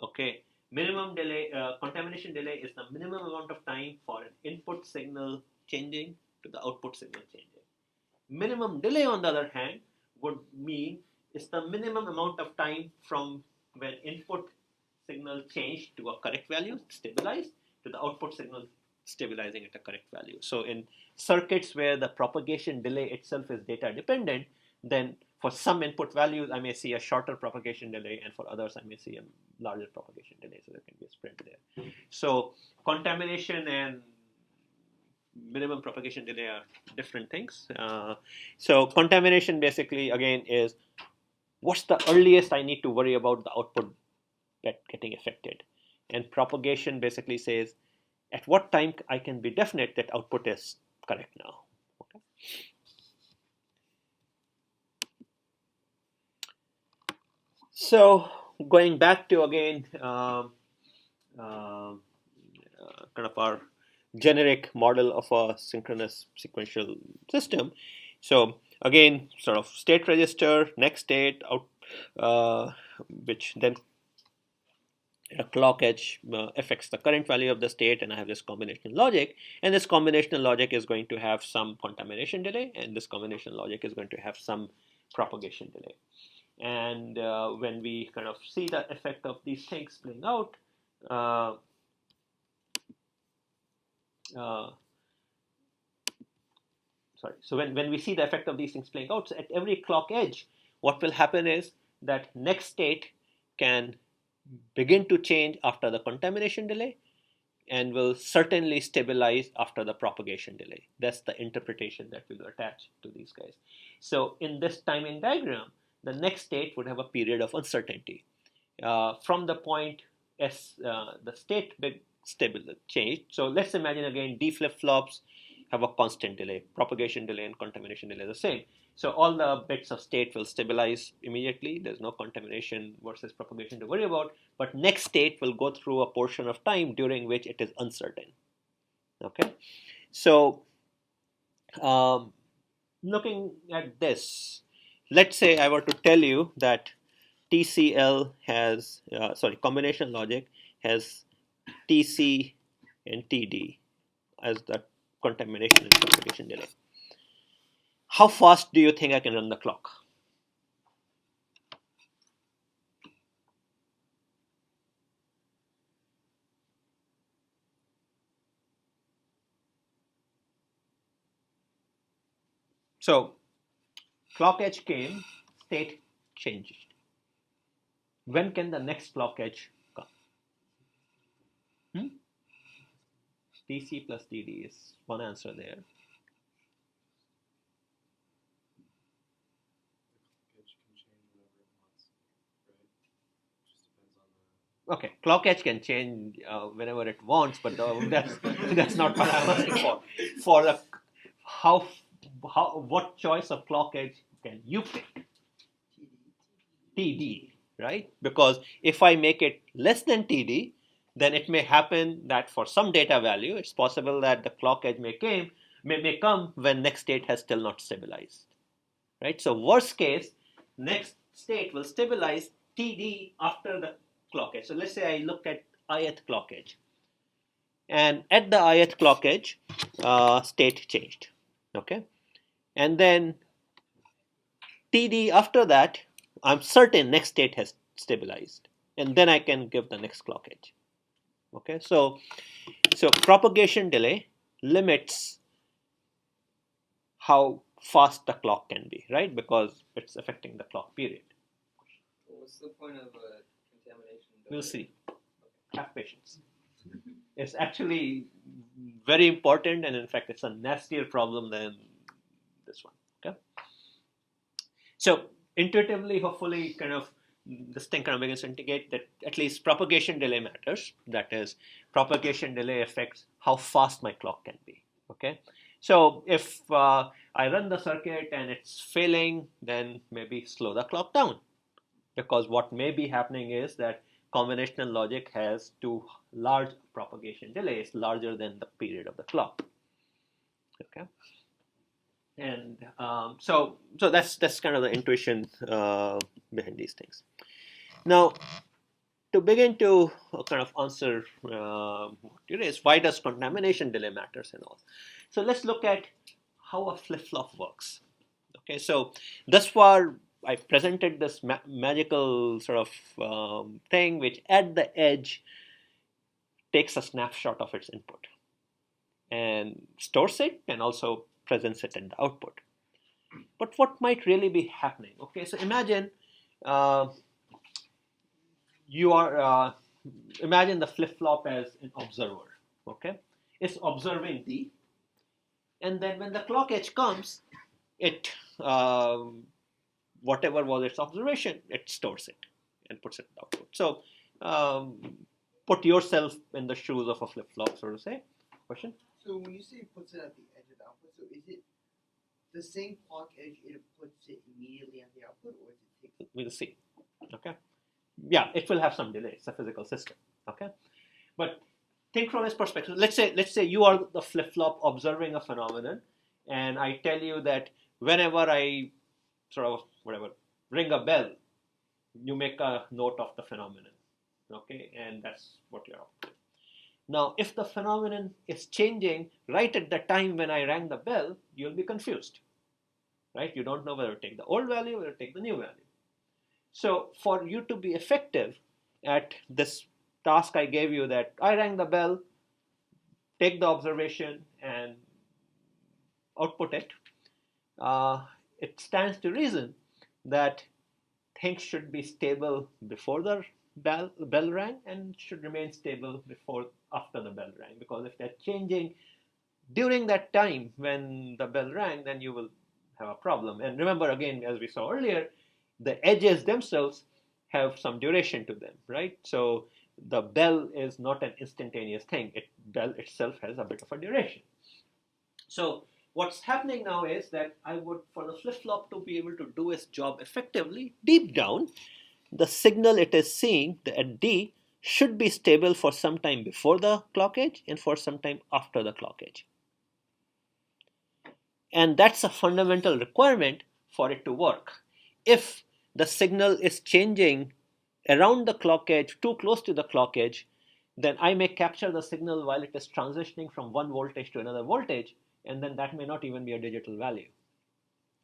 Okay, minimum delay, contamination delay is the minimum amount of time for an input signal changing to the output signal changing. Minimum delay, on the other hand, would mean it's the minimum amount of time from when input signal changed to a correct value, stabilized, to the output signal stabilizing at a correct value. So in circuits where the propagation delay itself is data dependent, then for some input values, I may see a shorter propagation delay, and for others, I may see a larger propagation delay. So there can be a spread there. So contamination and minimum propagation delay are different things. So contamination basically, again, is what's the earliest I need to worry about the output getting affected. And propagation basically says at what time I can be definite that output is correct now. Okay. So going back to again kind of our generic model of a synchronous sequential system. So again, sort of state register, next state, out, which then a clock edge affects the current value of the state, and I have this combinational logic, and this combinational logic is going to have some contamination delay, and this combinational logic is going to have some propagation delay. And when we kind of see the effect of these things playing out, so when we see the effect of these things playing out, so at every clock edge, what will happen is that next state can begin to change after the contamination delay and will certainly stabilize after the propagation delay. That's the interpretation that we will attach to these guys. So in this timing diagram, the next state would have a period of uncertainty. From the point as the state changed. So let's imagine again D flip-flops have a constant delay. Propagation delay and contamination delay are the same. So all the bits of state will stabilize immediately. There's no contamination versus propagation to worry about. But next state will go through a portion of time during which it is uncertain. Okay, so looking at this, let's say I were to tell you that TCL has, combination logic has TC and TD as the contamination and propagation delay. How fast do you think I can run the clock? So clock edge came, state changed. When can the next clock edge come? TC plus TD is one answer there. Okay, clock edge can change whenever it wants, but that's not what I'm asking for. For a, what choice of clock edge can you pick? TD, right? Because if I make it less than TD, then it may happen that for some data value, it's possible that the clock edge may come when next state has still not stabilized, right? So worst case, next state will stabilize TD after the clock edge. So let's say I look at ith clock edge, and at the ith clock edge, state changed, okay, and then TD after that, I'm certain next state has stabilized, and then I can give the next clock edge. Okay, so propagation delay limits how fast the clock can be, right? Because it's affecting the clock period. What's the point of contamination delay? We'll see. Have patience. It's actually very important, and in fact, it's a nastier problem than this one. Okay. So intuitively, hopefully, kind of this thing kind of begins to indicate that at least propagation delay matters. That is, propagation delay affects how fast my clock can be. Okay. So if I run the circuit and it's failing, then maybe slow the clock down, because what may be happening is that combinational logic has too large propagation delays, larger than the period of the clock. Okay, and so that's kind of the intuition behind these things. Now, to begin to kind of answer why does contamination delay matters and all. So let's look at how a flip-flop works. Okay, so thus far I presented this magical sort of thing which at the edge takes a snapshot of its input and stores it and also presents it in the output. But what might really be happening? Okay, so imagine imagine the flip-flop as an observer. Okay, it's observing D, and then when the clock edge comes, it whatever was its observation, it stores it and puts it in the output. So put yourself in the shoes of a flip-flop, so to say. Question? So when you say it puts it at the edge of the output, so is it the same clock edge, it puts it immediately at the output, or is it takes? We'll see. Okay. Yeah, it will have some delay. It's a physical system. Okay. But think from this perspective. Let's say you are the flip-flop observing a phenomenon, and I tell you that whenever I sort of ring a bell, you make a note of the phenomenon. Okay, and that's what your output. Now, if the phenomenon is changing right at the time when I rang the bell, you'll be confused, right? You don't know whether to take the old value or take the new value. So for you to be effective at this task I gave you, that I rang the bell, take the observation and output it, it stands to reason that things should be stable before the bell rang and should remain stable after the bell rang, because if they're changing during that time when the bell rang, then you will have a problem. And remember, again, as we saw earlier, the edges themselves have some duration to them, right? So the bell is not an instantaneous thing. Bell itself has a bit of a duration. So what's happening now is that I would, for the flip-flop to be able to do its job effectively, deep down, the signal it is seeing, at D, should be stable for some time before the clock edge and for some time after the clock edge. And that's a fundamental requirement for it to work. If the signal is changing around the clock edge, too close to the clock edge, then I may capture the signal while it is transitioning from one voltage to another voltage, and then that may not even be a digital value.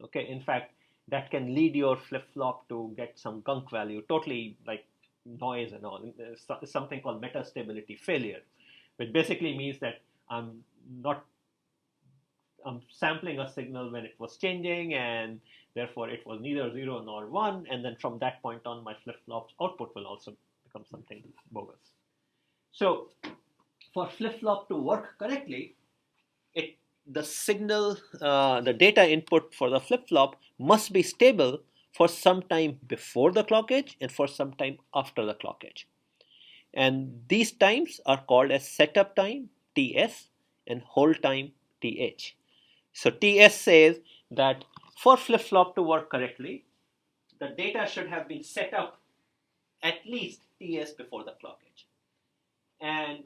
Okay, in fact, that can lead your flip-flop to get some gunk value, totally like noise and all. There's something called metastability failure, which basically means that I'm sampling a signal when it was changing, and therefore it was neither 0 nor 1, and then from that point on my flip-flop's output will also become something bogus. So for flip-flop to work correctly, the signal, the data input for the flip-flop must be stable for some time before the clock edge and for some time after the clock edge. And these times are called as setup time, TS, and hold time, TH. So TS says that for flip-flop to work correctly, the data should have been set up at least TS before the clock edge. And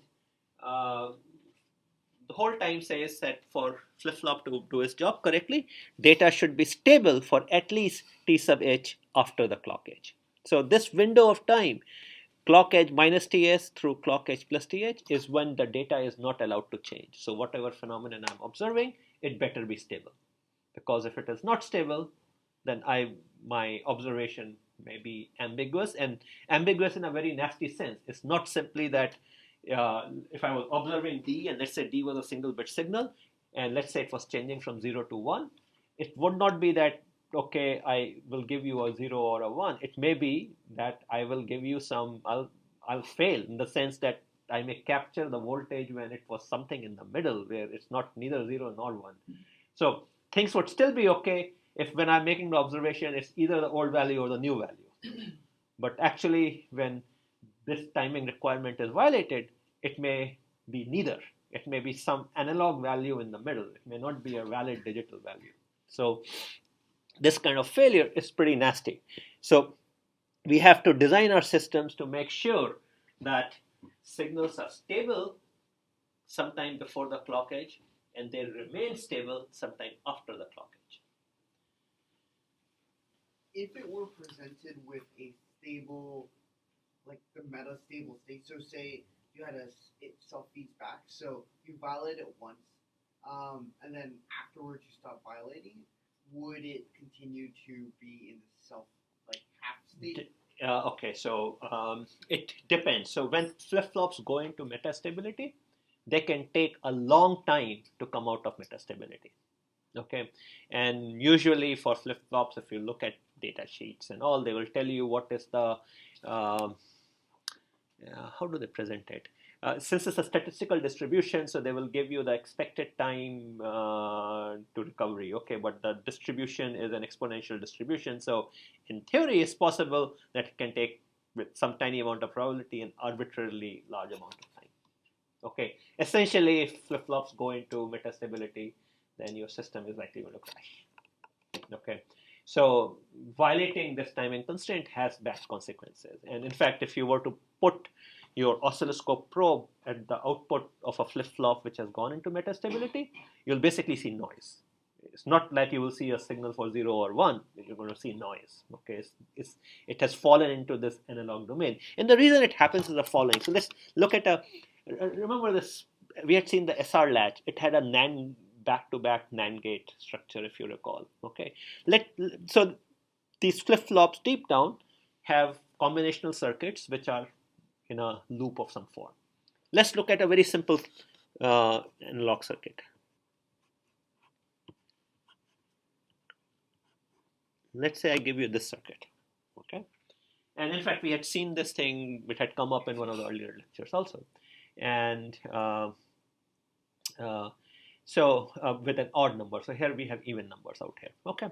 the whole time says that for flip-flop to do its job correctly, data should be stable for at least T sub H after the clock edge. So this window of time, clock edge minus TS through clock edge plus TH, is when the data is not allowed to change. So whatever phenomenon I'm observing, it better be stable. Because if it is not stable, then my observation may be ambiguous, and ambiguous in a very nasty sense. It's not simply that if I was observing D, and let's say D was a single bit signal, and let's say it was changing from 0 to 1, it would not be that, okay, I will give you a 0 or a 1. It may be that I will give you I'll fail in the sense that I may capture the voltage when it was something in the middle where it's not neither 0 nor 1. So things would still be okay if when I'm making the observation, it's either the old value or the new value. But actually, when this timing requirement is violated, it may be neither. It may be some analog value in the middle. It may not be a valid digital value. So this kind of failure is pretty nasty. So we have to design our systems to make sure that signals are stable sometime before the clock edge, and they remain stable sometime after the clock edge. If it were presented with a stable, like the meta-stable state, so say you had it self-feeds back, so you violate it once, and then afterwards you stop violating it, would it continue to be in the half state? Okay, so it depends. So when flip-flops go into metastability, they can take a long time to come out of metastability. Okay, and usually for flip-flops, if you look at data sheets and all, they will tell you what is the how do they present it? Since it's a statistical distribution, so they will give you the expected time to recovery. Okay, but the distribution is an exponential distribution, so in theory, it's possible that it can take with some tiny amount of probability an arbitrarily large amount of time. Okay, essentially, if flip-flops go into metastability, then your system is likely going to crash. Okay, so violating this timing constraint has bad consequences. And in fact, if you were to put your oscilloscope probe at the output of a flip-flop which has gone into metastability, you'll basically see noise. It's not that you will see a signal for 0 or 1, you're going to see noise. Okay, it has fallen into this analog domain. And the reason it happens is the following. So let's look at remember this, we had seen the SR latch. It had a NAND back-to-back NAND gate structure, if you recall. Okay, so these flip-flops deep down have combinational circuits which are in a loop of some form. Let's look at a very simple analog circuit. Let's say I give you this circuit, okay? And in fact, we had seen this thing which had come up in one of the earlier lectures also. And with an odd number. So here we have even numbers out here, okay?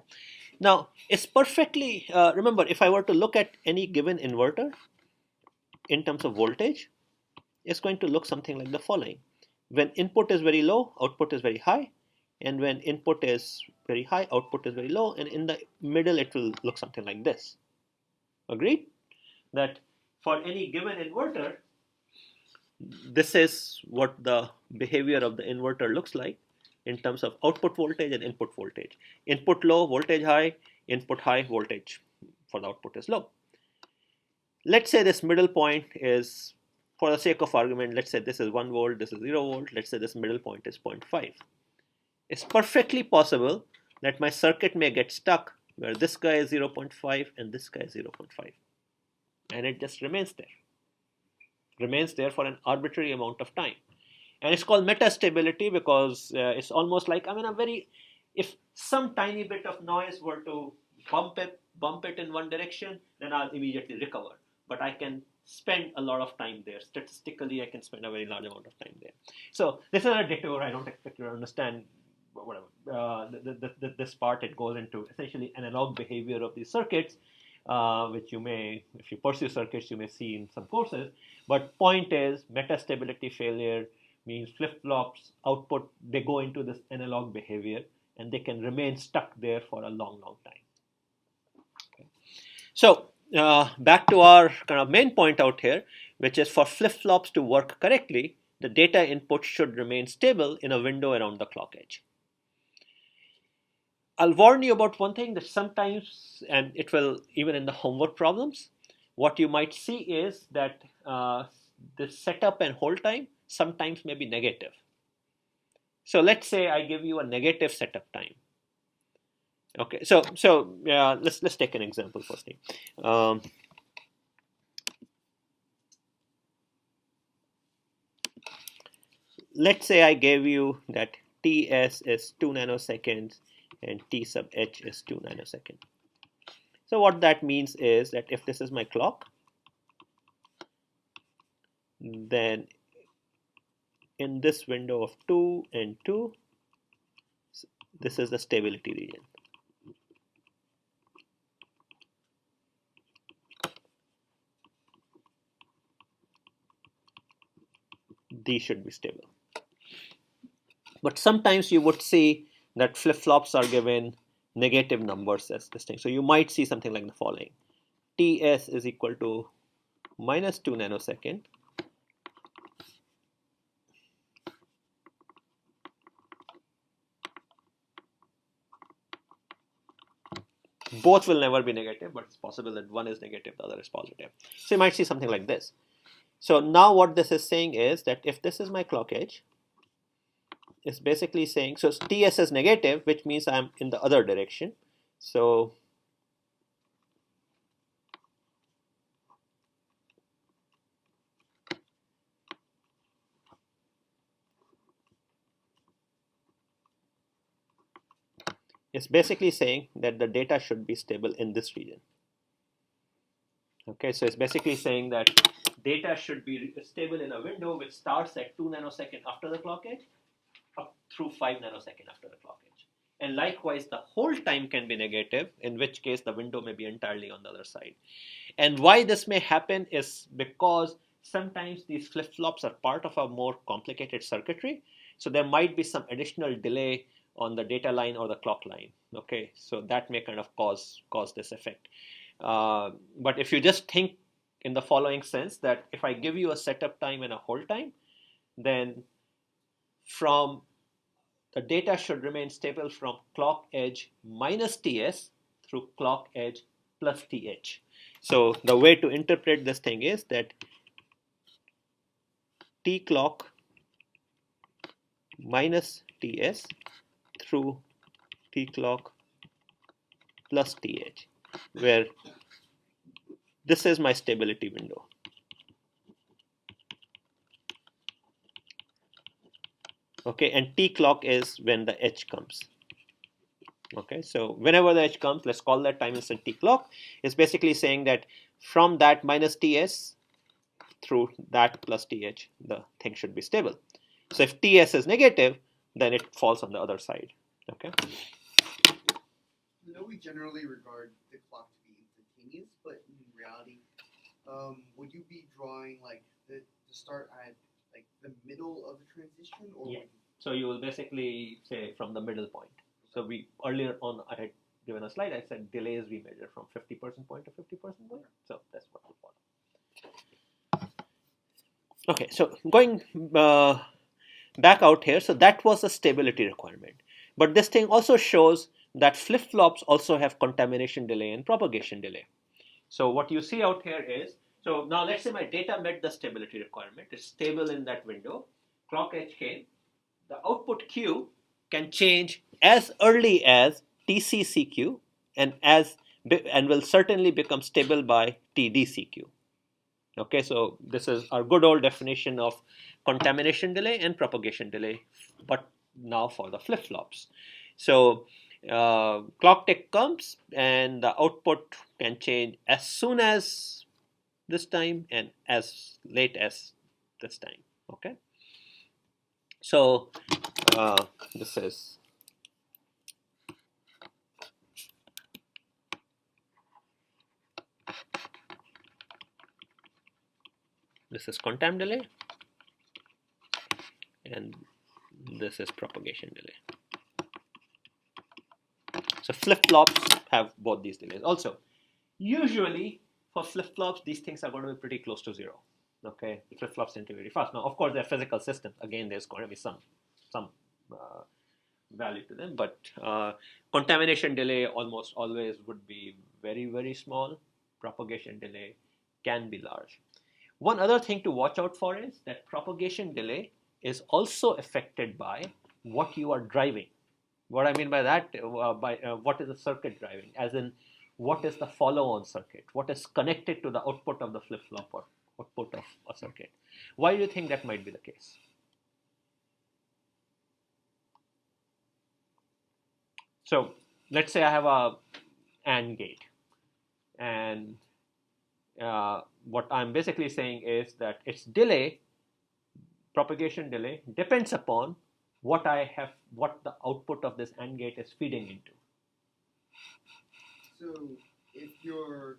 Now, it's perfectly, remember, if I were to look at any given inverter in terms of voltage, it's going to look something like the following. When input is very low, output is very high. And when input is very high, output is very low, and in the middle it will look something like this. Agreed? That for any given inverter, this is what the behavior of the inverter looks like in terms of output voltage and input voltage. Input low, voltage high, input high, voltage for the output is low. Let's say this middle point is, for the sake of argument, let's say this is 1 volt, this is 0 volt, let's say this middle point is 0.5. It's perfectly possible that my circuit may get stuck where this guy is 0.5 and this guy is 0.5. And it just remains there for an arbitrary amount of time. And it's called metastability because it's almost like, if some tiny bit of noise were to bump it in one direction, then I'll immediately recover. But I can spend a lot of time there. Statistically, I can spend a very large amount of time there. So this is a detour. I don't expect you to understand whatever this part. It goes into essentially analog behavior of these circuits, which you may, if you pursue circuits, you may see in some courses. But point is, metastability failure means flip-flops output, they go into this analog behavior and they can remain stuck there for a long time. Okay. So back to our kind of main point out here, which is for flip-flops to work correctly, the data input should remain stable in a window around the clock edge. I'll warn you about one thing, that sometimes, and it will even in the homework problems, what you might see is that the setup and hold time sometimes may be negative. So let's say I give you a negative setup time. Okay, so let's take an example firstly. Let's say I gave you that Ts is 2 nanoseconds and T sub h is 2 nanoseconds. So what that means is that if this is my clock, then in this window of 2 and 2, this is the stability region. These should be stable. But sometimes you would see that flip-flops are given negative numbers as this thing. So you might see something like the following. Ts is equal to minus 2 nanosecond. Both will never be negative, but it's possible that one is negative, the other is positive. So you might see something like this. So now what this is saying is that if this is my clock edge, it's basically saying, so Ts is negative, which means I'm in the other direction. So it's basically saying that the data should be stable in this region. Okay, so it's basically saying that data should be stable in a window which starts at 2 nanosecond after the clock edge up through 5 nanosecond after the clock edge. And likewise, the hold time can be negative, in which case the window may be entirely on the other side. And why this may happen is because sometimes these flip-flops are part of a more complicated circuitry. So there might be some additional delay on the data line or the clock line. Okay, so that may kind of cause this effect. But if you just think in the following sense, that if I give you a setup time and a hold time, then from the data should remain stable from clock edge minus TS through clock edge plus TH. So the way to interpret this thing is that T clock minus TS through T clock plus TH, where this is my stability window. Okay, and T clock is when the edge comes. Okay, so whenever the edge comes, let's call that time instant T clock. It's basically saying that from that minus TS through that plus TH, the thing should be stable. So if TS is negative, then it falls on the other side. Okay. I know we generally regard the clock to be instantaneous, but in reality, would you be drawing like the start at like the middle of the transition, or Yeah. So you will basically say from the middle point. So we earlier on I had given a slide. I said delays we measure from 50% point to 50% point. So that's what we follow. Okay. So going back out here. So that was a stability requirement. But this thing also shows that flip-flops also have contamination delay and propagation delay. So what you see out here is, so now let's say my data met the stability requirement. It's stable in that window. Clock edge came. The output Q can change as early as TCCQ and will certainly become stable by TDCQ. Okay, so this is our good old definition of contamination delay and propagation delay, but now for the flip-flops. So clock tick comes and the output can change as soon as this time and as late as this time. Okay, so this is contam delay and this is propagation delay. So flip-flops have both these delays. Also, usually for flip-flops, these things are going to be pretty close to zero. Okay, the flip-flops tend to be very fast. Now, of course, they're physical systems. Again, there's going to be some value to them, but contamination delay almost always would be very, very small. Propagation delay can be large. One other thing to watch out for is that propagation delay is also affected by what you are driving. What I mean by that, what is the circuit driving? As in, what is the follow-on circuit? What is connected to the output of the flip-flop or output of a circuit? Why do you think that might be the case? So let's say I have a AND gate, and what I'm basically saying is that its delay, propagation delay, depends upon what the output of this AND gate is feeding into. So if your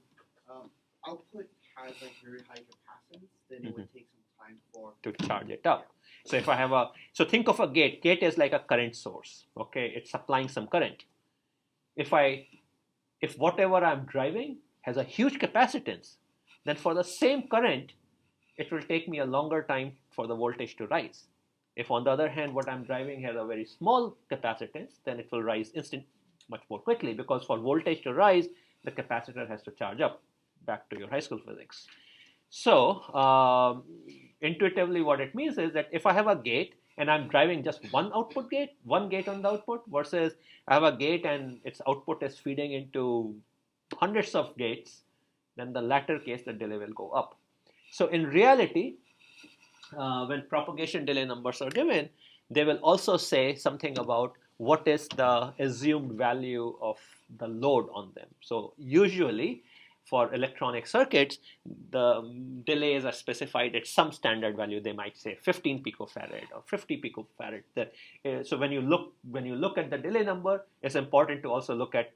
output has like very high capacitance, then it would take some time to charge it up. So if I have so think of a gate. Gate is like a current source. Okay, it's supplying some current. If whatever I'm driving has a huge capacitance, then for the same current, it will take me a longer time for the voltage to rise. If on the other hand, what I'm driving has a very small capacitance, then it will rise much more quickly, because for voltage to rise, the capacitor has to charge up. Back to your high school physics. So intuitively what it means is that if I have a gate and I'm driving just one gate on the output, versus I have a gate and its output is feeding into hundreds of gates, then the latter case, the delay will go up. So in reality, when propagation delay numbers are given, they will also say something about what is the assumed value of the load on them. So usually for electronic circuits, the delays are specified at some standard value. They might say 15 picofarad or 50 picofarad. So when you look at the delay number, it's important to also look at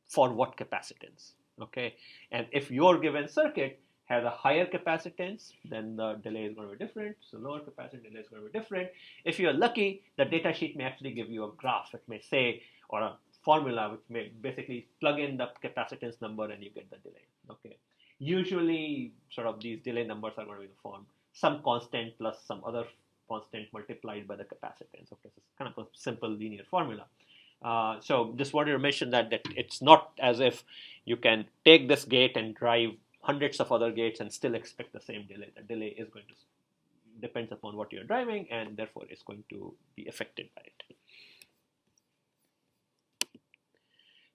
for what capacitance. Okay, and if your given circuit has a higher capacitance, then the delay is going to be different. So lower capacitance delay is going to be different. If you're lucky, the data sheet may actually give you a graph. It may say, or a formula which may basically plug in the capacitance number and you get the delay. Okay. Usually, sort of these delay numbers are going to be the form some constant plus some other constant multiplied by the capacitance. Okay, so it's kind of a simple linear formula. So just wanted to mention that it's not as if you can take this gate and drive hundreds of other gates and still expect the same delay. The delay is going to depends upon what you're driving, and therefore is going to be affected by it.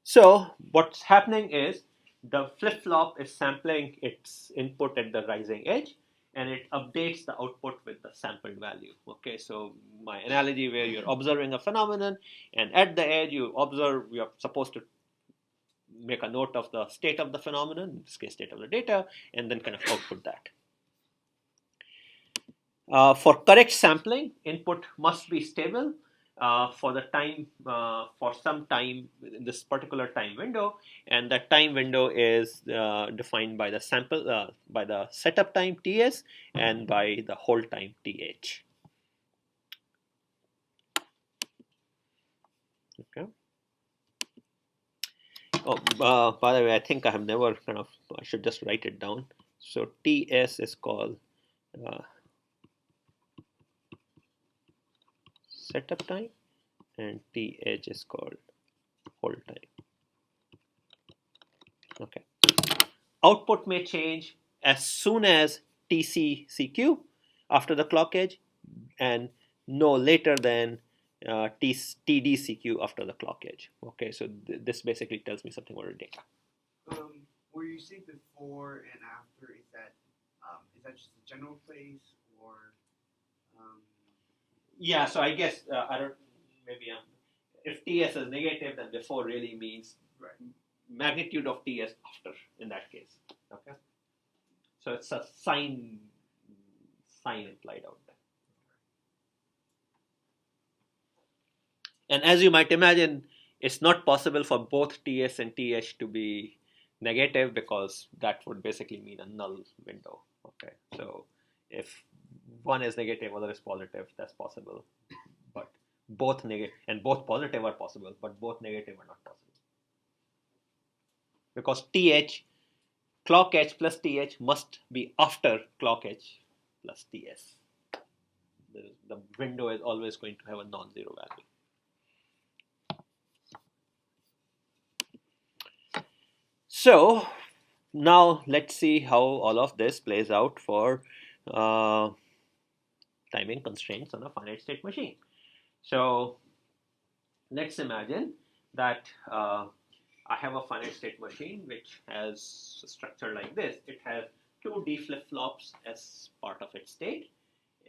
So what's happening is the flip-flop is sampling its input at the rising edge, and it updates the output with the sampled value. Okay, so my analogy where you're observing a phenomenon, and at the edge you observe, you're supposed to make a note of the state of the phenomenon, in this case state of the data, and then kind of output that. For correct sampling, input must be stable for the time, for some time in this particular time window, and that time window is defined by the sample, by the setup time Ts and by the hold time Th. Okay. Oh, by the way, I think I have never I should just write it down. So Ts is called setup time, and Th is called hold time. Okay. Output may change as soon as TCCQ after the clock edge, and no later than TDCQ after the clock edge. Okay, so this basically tells me something about the data. Where you say before and after, is that just a general place, or? Yeah, so I guess I don't. Maybe if TS is negative, then before really means magnitude of TS after in that case. Okay, so it's a sign implied out there. And as you might imagine, it's not possible for both TS and TH to be negative, because that would basically mean a null window. Okay, so if one is negative, other is positive, that's possible, but both negative and both positive are possible, but both negative are not possible, because TH, clock edge plus TH must be after clock edge plus TS. The window is always going to have a non-zero value. So now let's see how all of this plays out for timing constraints on a finite state machine. So let's imagine that I have a finite state machine which has a structure like this. It has two D flip-flops as part of its state,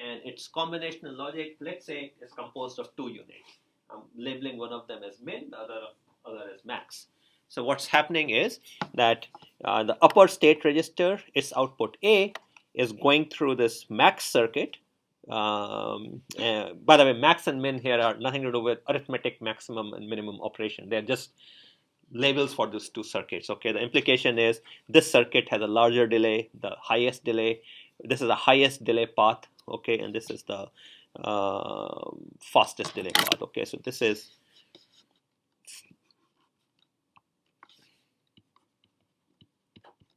and its combinational logic, let's say, is composed of two units. I'm labeling one of them as min, the other as max. So what's happening is that the upper state register, its output A, is going through this max circuit. By the way, max and min here are nothing to do with arithmetic maximum and minimum operation. They're just labels for these two circuits. Okay, the implication is this circuit has a larger delay, the highest delay. This is the highest delay path. Okay, and this is the fastest delay path. Okay, so this is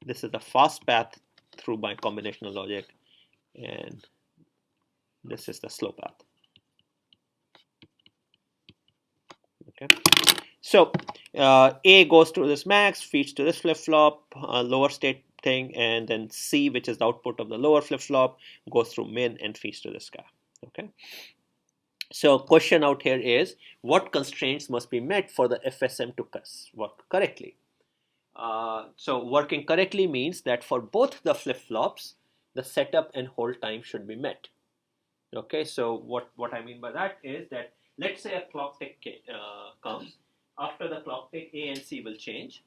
the fast path through my combinational logic, and this is the slow path. Okay, so A goes through this max, feeds to this flip-flop, lower state thing, and then C, which is the output of the lower flip-flop, goes through min and feeds to this guy. Okay, so question out here is, what constraints must be met for the FSM to work correctly? So working correctly means that for both the flip-flops, the setup and hold time should be met. Okay, so what I mean by that is that, let's say a clock tick comes. After the clock tick, A and C will change,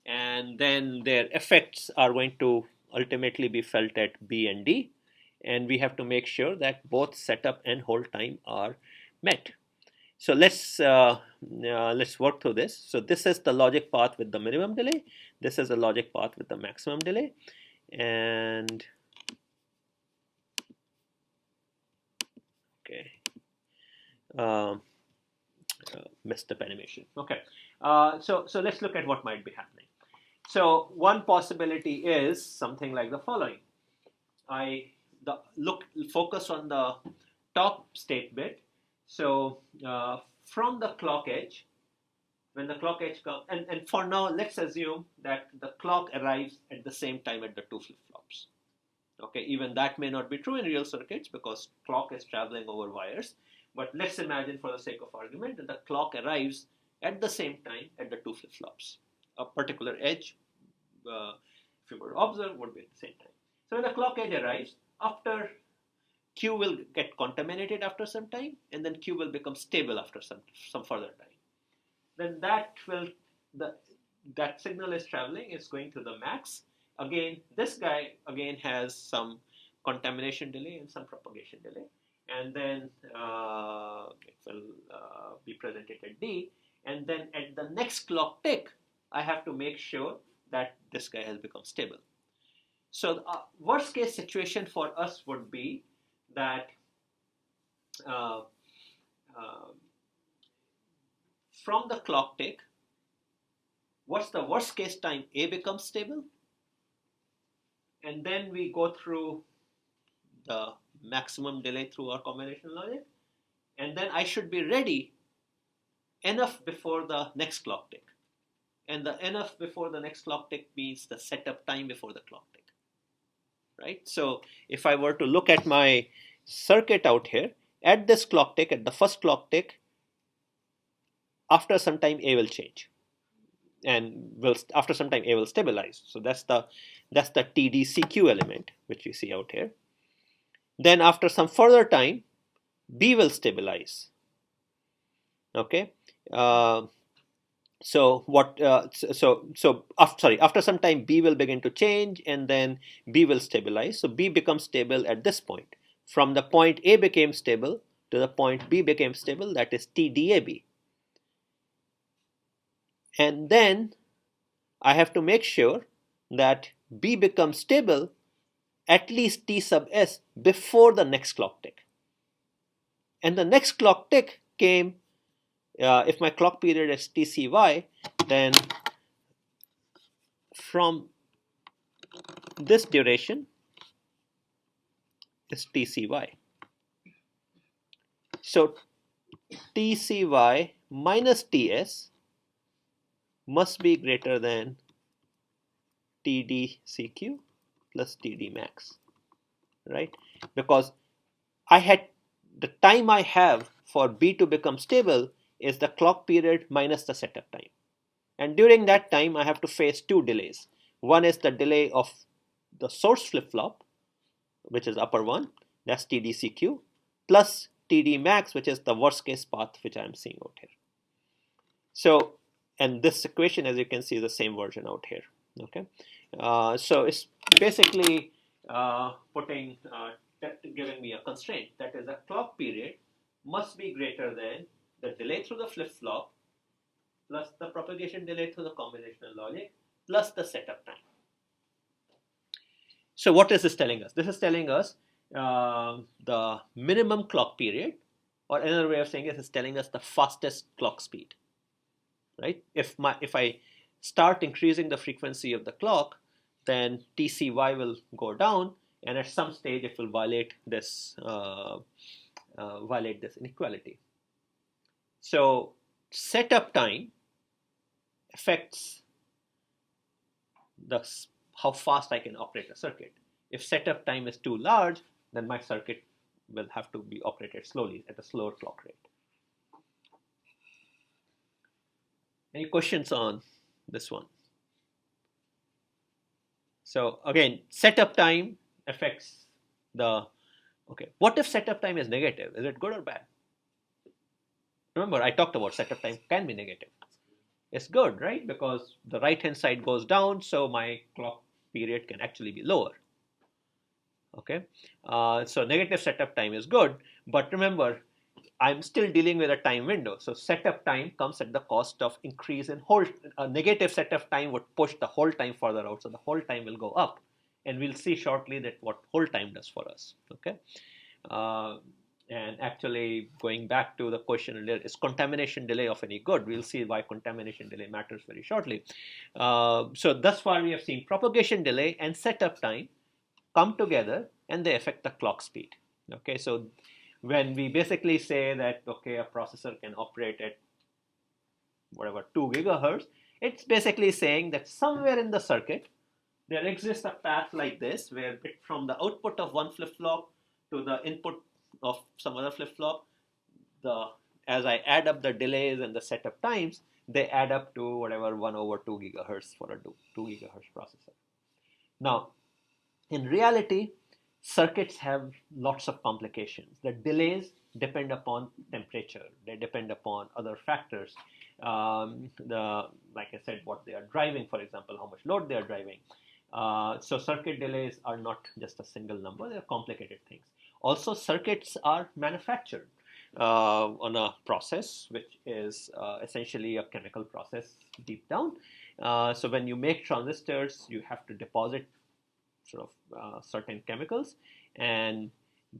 and then their effects are going to ultimately be felt at B and D, and we have to make sure that both setup and hold time are met. So let's work through this. So this is the logic path with the minimum delay. This is the logic path with the maximum delay, and okay, messed up animation. Okay, so let's look at what might be happening. So one possibility is something like the following. Focus on the top state bit. So from the clock edge, when the clock edge comes, and for now, let's assume that the clock arrives at the same time at the two flip-flops. Okay, even that may not be true in real circuits because clock is traveling over wires. But let's imagine, for the sake of argument, that the clock arrives at the same time at the two flip-flops. A particular edge, if you were to observe, would be at the same time. So when the clock edge arrives, after Q will get contaminated after some time, and then Q will become stable after some further time. Then that signal is traveling, is going to the max. Again, this guy again has some contamination delay and some propagation delay, and then it will be presented at D, and then at the next clock tick, I have to make sure that this guy has become stable. So the worst case situation for us would be that from the clock tick, what's the worst case time A becomes stable? And then we go through the maximum delay through our combination logic. And then I should be ready enough before the next clock tick. And the enough before the next clock tick means the setup time before the clock tick. Right? So if I were to look at my circuit out here, at this clock tick, at the first clock tick, after some time A will change, and after some time A will stabilize. So that's the TDCQ element which you see out here. Then after some further time, B will stabilize. Okay. After some time B will begin to change, and then B will stabilize. So B becomes stable at this point. From the point A became stable to the point B became stable, that is TDAB. And then I have to make sure that B becomes stable at least T sub S before the next clock tick. And the next clock tick came, if my clock period is TCY, then from this duration is TCY. So TCY minus TS must be greater than TDCQ plus TD max, right? Because the time I have for B to become stable is the clock period minus the setup time. And during that time, I have to face two delays. One is the delay of the source flip-flop, which is upper one, that's TDCQ, plus TD max, which is the worst case path which I'm seeing out here. So, and this equation, as you can see, is the same version out here. Okay, so it's basically giving me a constraint, that is the clock period must be greater than the delay through the flip-flop plus the propagation delay through the combinational logic plus the setup time. So what is this telling us? This is telling us the minimum clock period, or another way of saying it is telling us the fastest clock speed. Right? If I start increasing the frequency of the clock, then TCY will go down, and at some stage it will violate this inequality. So setup time affects how fast I can operate a circuit. If setup time is too large, then my circuit will have to be operated slowly at a slower clock rate. Any questions on this one? So again, setup time affects the, okay, what if setup time is negative? Is it good or bad? Remember, I talked about setup time can be negative. It's good, right? Because the right-hand side goes down, so my clock period can actually be lower. Okay, so negative setup time is good, but remember, I'm still dealing with a time window. So setup time comes at the cost of increase in hold. A negative setup time would push the hold time further out, so the hold time will go up, and we'll see shortly that what hold time does for us. Okay, and actually going back to the question earlier, is contamination delay of any good? We'll see why contamination delay matters very shortly. So thus far we have seen propagation delay and setup time come together, and they affect the clock speed. Okay, so when we basically say that, okay, a processor can operate at whatever 2 gigahertz, it's basically saying that somewhere in the circuit there exists a path like this where from the output of one flip-flop to the input of some other flip-flop, as I add up the delays and the setup times, they add up to whatever 1 over 2 gigahertz for a 2 gigahertz processor. Now, in reality, circuits have lots of complications. The delays depend upon temperature. They depend upon other factors. Like I said, what they are driving, for example, how much load they are driving. So circuit delays are not just a single number. They are complicated things. Also, circuits are manufactured on a process which is essentially a chemical process deep down. So when you make transistors, you have to deposit sort of certain chemicals, and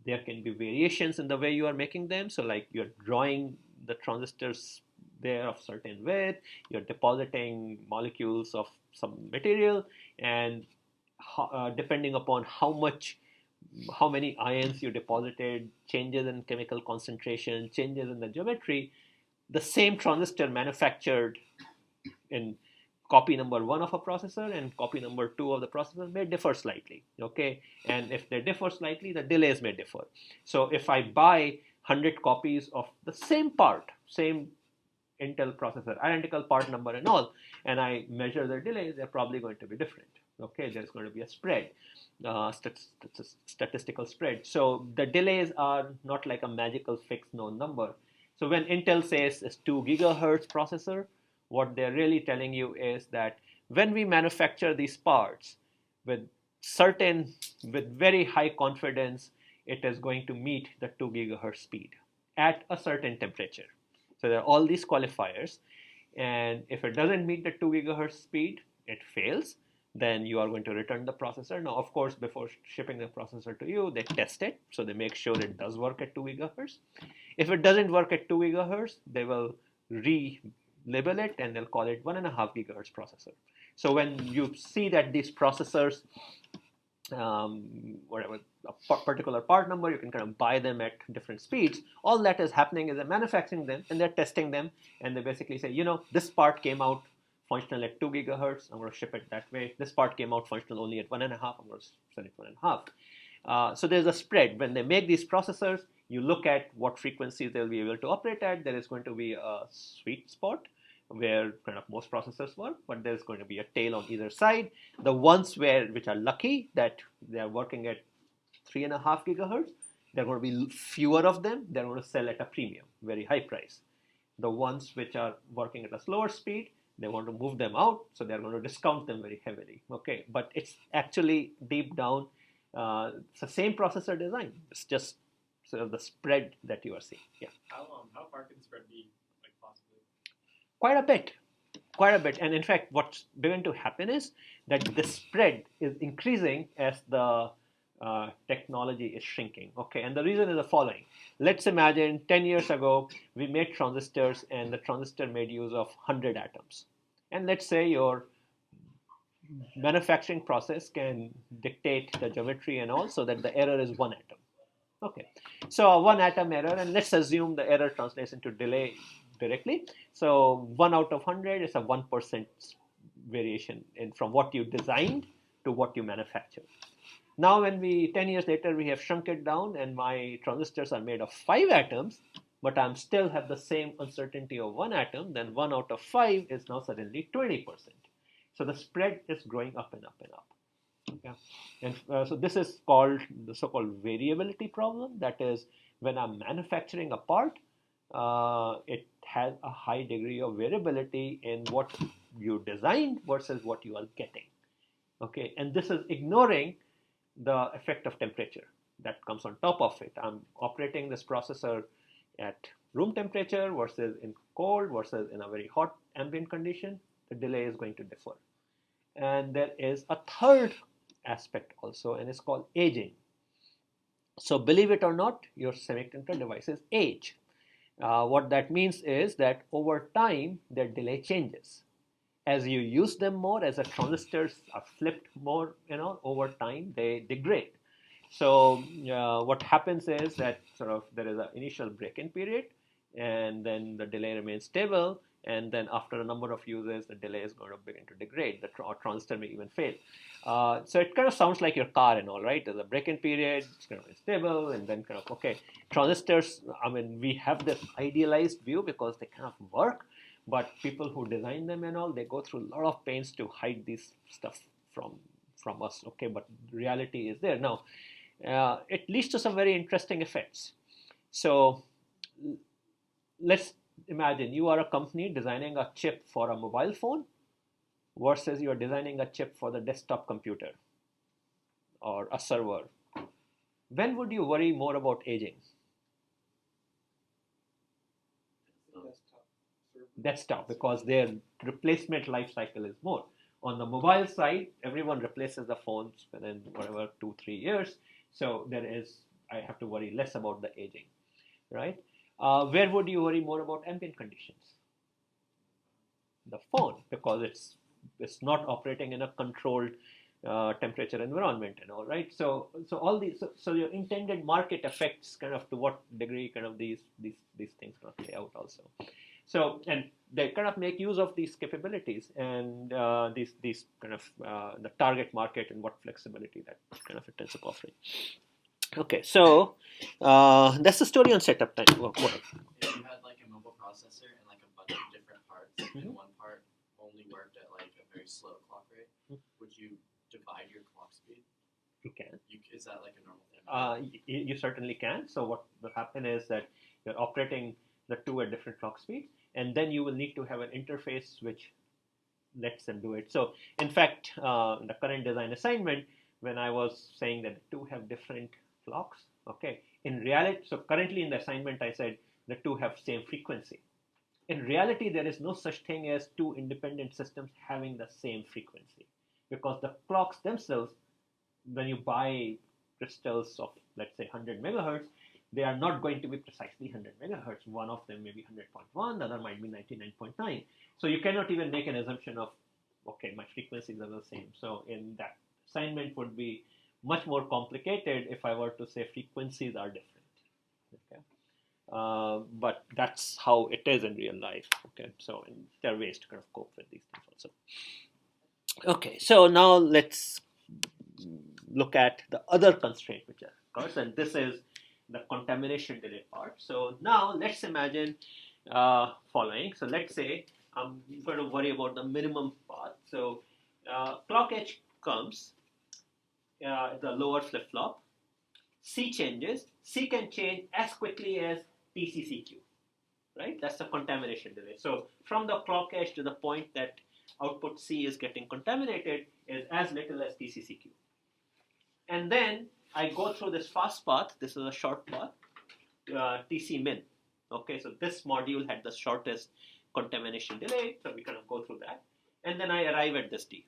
there can be variations in the way you are making them. So like you're drawing the transistors there of certain width, you're depositing molecules of some material, and depending upon how many ions you deposited, changes in chemical concentration, changes in the geometry, the same transistor manufactured in copy number 1 of a processor and copy number 2 of the processor may differ slightly, okay? And if they differ slightly, the delays may differ. So if I buy 100 copies of the same part, same Intel processor, identical part number and all, and I measure their delays, they're probably going to be different, okay? There's going to be a spread, statistical spread. So the delays are not like a magical fixed known number. So when Intel says it's 2 gigahertz processor, what they're really telling you is that when we manufacture these parts with very high confidence, it is going to meet the 2 gigahertz speed at a certain temperature. So there are all these qualifiers, and if it doesn't meet the 2 gigahertz speed, it fails. Then you are going to return the processor. Now, of course, before shipping the processor to you, they test it, so they make sure it does work at 2 gigahertz. If it doesn't work at 2 gigahertz, they will relabel it and they'll call it 1.5 gigahertz processor. So when you see that these processors, whatever a particular part number, you can kind of buy them at different speeds. All that is happening is they're manufacturing them and they're testing them, and they basically say, you know, this part came out functional at 2 gigahertz, I'm going to ship it that way. This part came out functional only at 1.5, I'm going to sell it 1.5. So there's a spread. When they make these processors, you look at what frequencies they'll be able to operate at. There is going to be a sweet spot where kind of most processors work, but there's going to be a tail on either side. The ones which are lucky that they are working at 3.5 gigahertz, there are going to be fewer of them. They're going to sell at a premium, very high price. The ones which are working at a slower speed, they want to move them out, so they're going to discount them very heavily. Okay, but it's actually deep down, it's the same processor design. It's just sort of the spread that you are seeing. Yeah. How far can the spread be, like possibly? Quite a bit. And in fact, what's beginning to happen is that the spread is increasing as the technology is shrinking. Okay, and the reason is the following. Let's imagine 10 years ago, we made transistors and the transistor made use of 100 atoms. And let's say your manufacturing process can dictate the geometry and all so that the error is 1 atom. Okay, so a 1 atom error, and let's assume the error translates into delay directly. So 1 out of 100 is a 1% variation from what you designed to what you manufactured. Now when 10 years later, we have shrunk it down and my transistors are made of 5 atoms, but I still have the same uncertainty of 1 atom, then 1 out of 5 is now suddenly 20%. So the spread is growing up and up and up. Yeah. And so this is called the so-called variability problem. That is, when I'm manufacturing a part, it has a high degree of variability in what you designed versus what you are getting. Okay, and this is ignoring the effect of temperature that comes on top of it. I'm operating this processor at room temperature versus in cold versus in a very hot ambient condition. The delay is going to differ. And there is a third aspect also, and it's called aging. So believe it or not, your semiconductor devices age. What that means is that over time, their delay changes. As you use them more, as the transistors are flipped more, over time, they degrade. So what happens is that sort of there is an initial break-in period, and then the delay remains stable, and then after a number of uses, the delay is going to begin to degrade. The transistor may even fail. So it kind of sounds like your car and all, right? There's a break-in period, it's kind of stable, and then kind of, okay, transistors, I mean, we have this idealized view because they kind of work, but people who design them and all, they go through a lot of pains to hide this stuff from us, okay? But reality is there. Now, it leads to some very interesting effects. So let's imagine you are a company designing a chip for a mobile phone versus you are designing a chip for the desktop computer or a server. When would you worry more about aging? Desktop, because their replacement life cycle is more. On the mobile side, everyone replaces the phones within whatever 2-3 years. So I have to worry less about the aging, right? Where would you worry more about ambient conditions? The phone, because it's not operating in a controlled temperature environment and all, right? So all these, so your intended market affects kind of to what degree kind of these things kind of play out also. So, and they kind of make use of these capabilities and these kind of the target market and what flexibility that kind of it ends up offering. Okay, so that's the story on setup time. What? If you had like a mobile processor and like a bunch of different parts, and one part only worked at like a very slow clock rate, would you divide your clock speed? You can. Is that like a normal thing? You certainly can. So what will happen is that you're operating the two at different clock speeds, and then you will need to have an interface which lets them do it. So in fact, the current design assignment, when I was saying that the two have different clocks, okay, in reality, so currently in the assignment I said the two have same frequency. In reality, there is no such thing as two independent systems having the same frequency, because the clocks themselves, when you buy crystals of, let's say, 100 megahertz, they are not going to be precisely 100 megahertz. One of them may be 100.1, the other might be 99.9. So you cannot even make an assumption of, okay, my frequencies are the same. So in that assignment would be much more complicated if I were to say frequencies are different. Okay. But that's how it is in real life. Okay, so there are ways to kind of cope with these things also. Okay, so now let's look at the other constraint which occurs, and this is the contamination delay part. So now let's imagine following. So let's say I'm going to worry about the minimum path. So clock edge comes, the lower flip flop. C changes. C can change as quickly as TCCQ, right? That's the contamination delay. So from the clock edge to the point that output C is getting contaminated is as little as TCCQ. And then I go through this fast path. This is a short path, TC min. Okay, so this module had the shortest contamination delay, so we kind of go through that. And then I arrive at this D.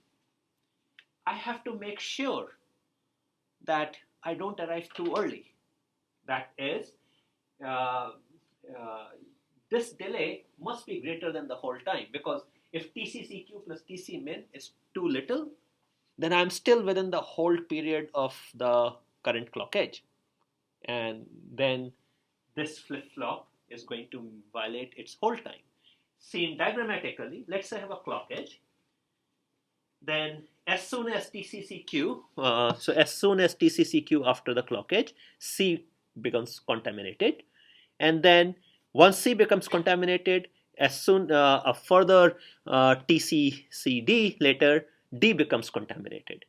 I have to make sure that I don't arrive too early. That is, this delay must be greater than the whole time, because if TCCQ plus TC min is too little, then I'm still within the hold period of the current clock edge. And then this flip-flop is going to violate its hold time. Seen diagrammatically, let's say I have a clock edge. Then as soon as TCCQ, after the clock edge, C becomes contaminated. And then once C becomes contaminated, as soon a further TCCD later, D becomes contaminated.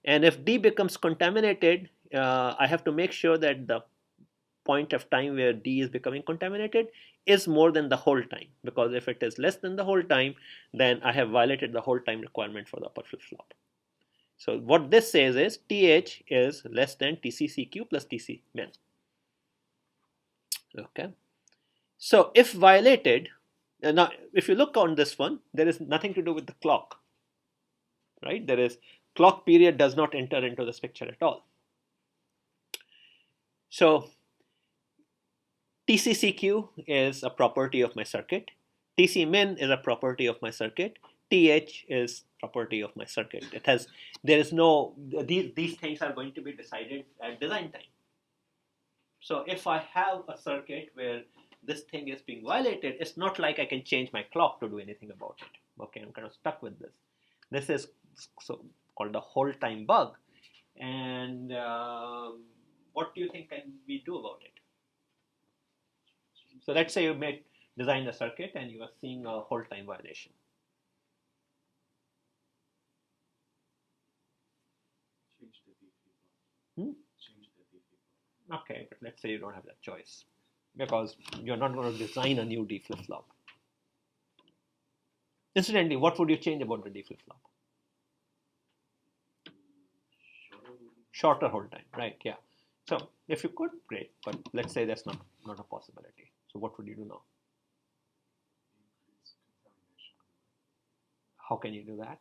And if D becomes contaminated, I have to make sure that the point of time where D is becoming contaminated is more than the whole time, because if it is less than the whole time, then I have violated the whole time requirement for the upper flip-flop. So what this says is TH is less than TCCQ plus TC min. Okay. So if violated, now if you look on this one, there is nothing to do with the clock, right? There is clock period does not enter into this picture at all. So TCCQ is a property of my circuit. TC min is a property of my circuit. TH is property of my circuit. There is no, these things are going to be decided at design time. So if I have a circuit where this thing is being violated, it's not like I can change my clock to do anything about it. Okay, I'm kind of stuck with this. This is so called a hold time bug. And what do you think can we do about it? So let's say you design a circuit and you are seeing a hold time violation. Change the D flip-flop. Change the D flip-flop. Okay, but let's say you don't have that choice because you're not going to design a new D flip-flop. Incidentally, what would you change about the D flip-flop? Shorter hold time, right? Yeah. So if you could, great. But let's say that's not a possibility. So what would you do now? Increase contamination. How can you do that?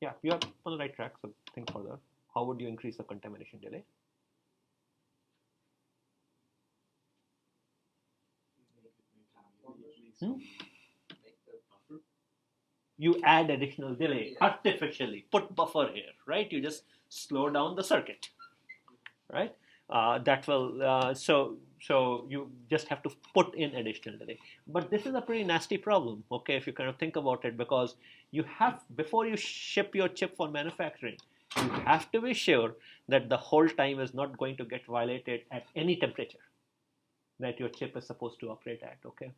Yeah, you are on the right track. So think further. How would you increase the contamination delay? Make the buffer. You add additional delay artificially. Put buffer here, right? You just slow down the circuit, right? That will so you just have to put in additional delay. But this is a pretty nasty problem, okay? If you kind of think about it, because you have, before you ship your chip for manufacturing, you have to be sure that the hold time is not going to get violated at any temperature that your chip is supposed to operate at, okay?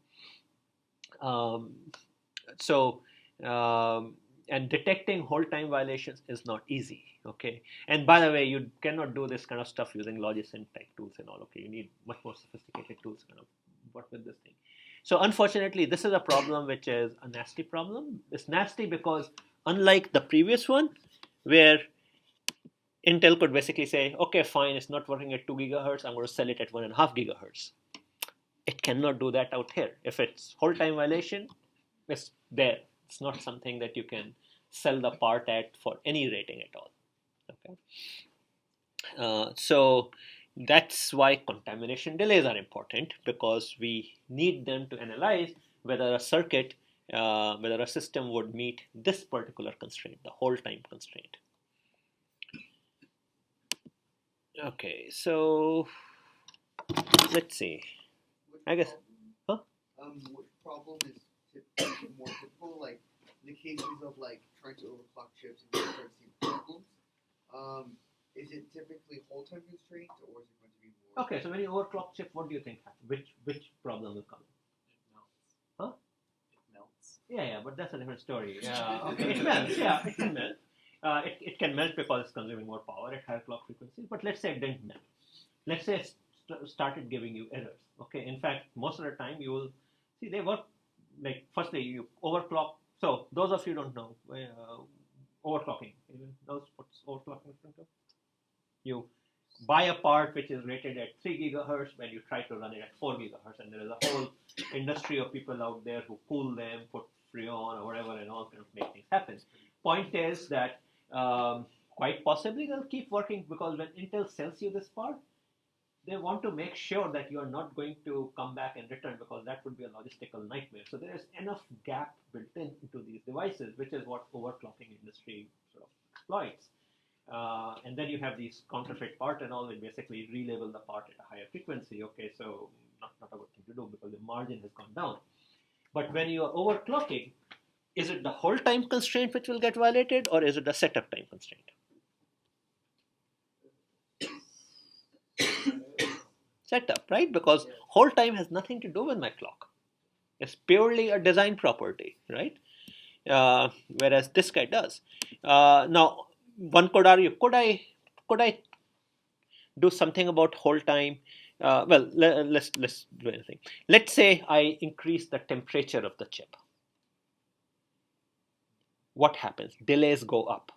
And detecting hold time violations is not easy, okay? And by the way, you cannot do this kind of stuff using Logisync type tools and all, okay? You need much more sophisticated tools kind of work with this thing. So unfortunately, this is a problem which is a nasty problem. It's nasty because unlike the previous one, where Intel could basically say, okay, fine, it's not working at 2 gigahertz, I'm going to sell it at 1.5 gigahertz. It cannot do that out here. If it's hold time violation, it's there. It's not something that you can sell the part at for any rating at all. Okay. So that's why contamination delays are important, because we need them to analyze whether a circuit, whether a system would meet this particular constraint, the hold time constraint. Okay, so let's see. I guess. Huh? Which problem is more typical? Like in the cases of like trying to overclock chips and you start seeing problems. Is it typically hold time constraint or is it going to be more? Okay, so when you overclock chip, what do you think happens? Which problem will come? It melts. Huh? It melts. Yeah, but that's a different story. Okay, it melts. Yeah, it can melt. It can melt because it's consuming more power at higher clock frequencies. But let's say it didn't melt. Let's say it started giving you errors. Okay, in fact, most of the time you will see they work like, firstly you overclock. So those of you who don't know overclocking. Anyone knows what's overclocking in front of? You buy a part which is rated at 3 gigahertz when you try to run it at 4 gigahertz, and there is a whole industry of people out there who cool them, put Freon or whatever, and all kind of make things happen. Point is that quite possibly they'll keep working, because when Intel sells you this part, they want to make sure that you are not going to come back and return, because that would be a logistical nightmare. So there is enough gap built into these devices, which is what overclocking industry sort of exploits. And then you have these counterfeit part and all, which basically relabel the part at a higher frequency. Okay, so not a good thing to do because the margin has gone down. But when you are overclocking, is it the hold time constraint which will get violated, or is it the setup time constraint? Setup, right? Because hold time has nothing to do with my clock. It's purely a design property, right? Whereas this guy does. Now, one could argue, could I do something about hold time? Well, let's do anything. Let's say I increase the temperature of the chip. What happens? Delays go up,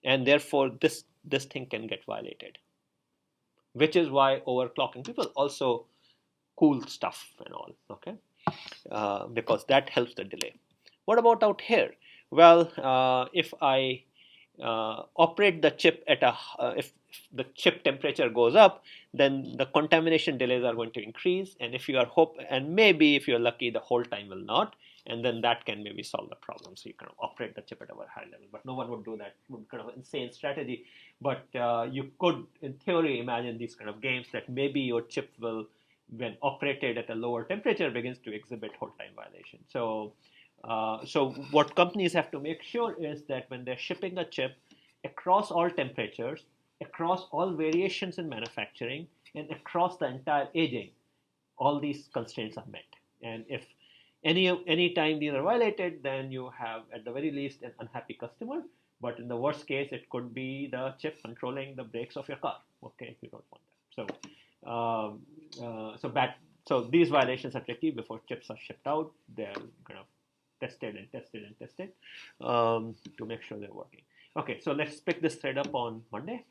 and therefore this thing can get violated. Which is why overclocking, people also cool stuff and all, okay? Because that helps the delay. What about out here? Well, if I operate the chip at if the chip temperature goes up, then the contamination delays are going to increase, and if you are and maybe if you're lucky, the whole time will not, and then that can maybe solve the problem. So you kind of operate the chip at a very high level, but no one would do that. It would kind of insane strategy. But you could, in theory, imagine these kind of games that maybe your chip will, when operated at a lower temperature, begins to exhibit hold time violation. So what companies have to make sure is that when they're shipping a chip across all temperatures, across all variations in manufacturing, and across the entire aging, all these constraints are met. And if any time these are violated, then you have at the very least an unhappy customer. But in the worst case, it could be the chip controlling the brakes of your car. Okay, you don't want that. So these violations are tricky before chips are shipped out. They're kind of tested and tested and tested to make sure they're working. Okay, so let's pick this thread up on Monday.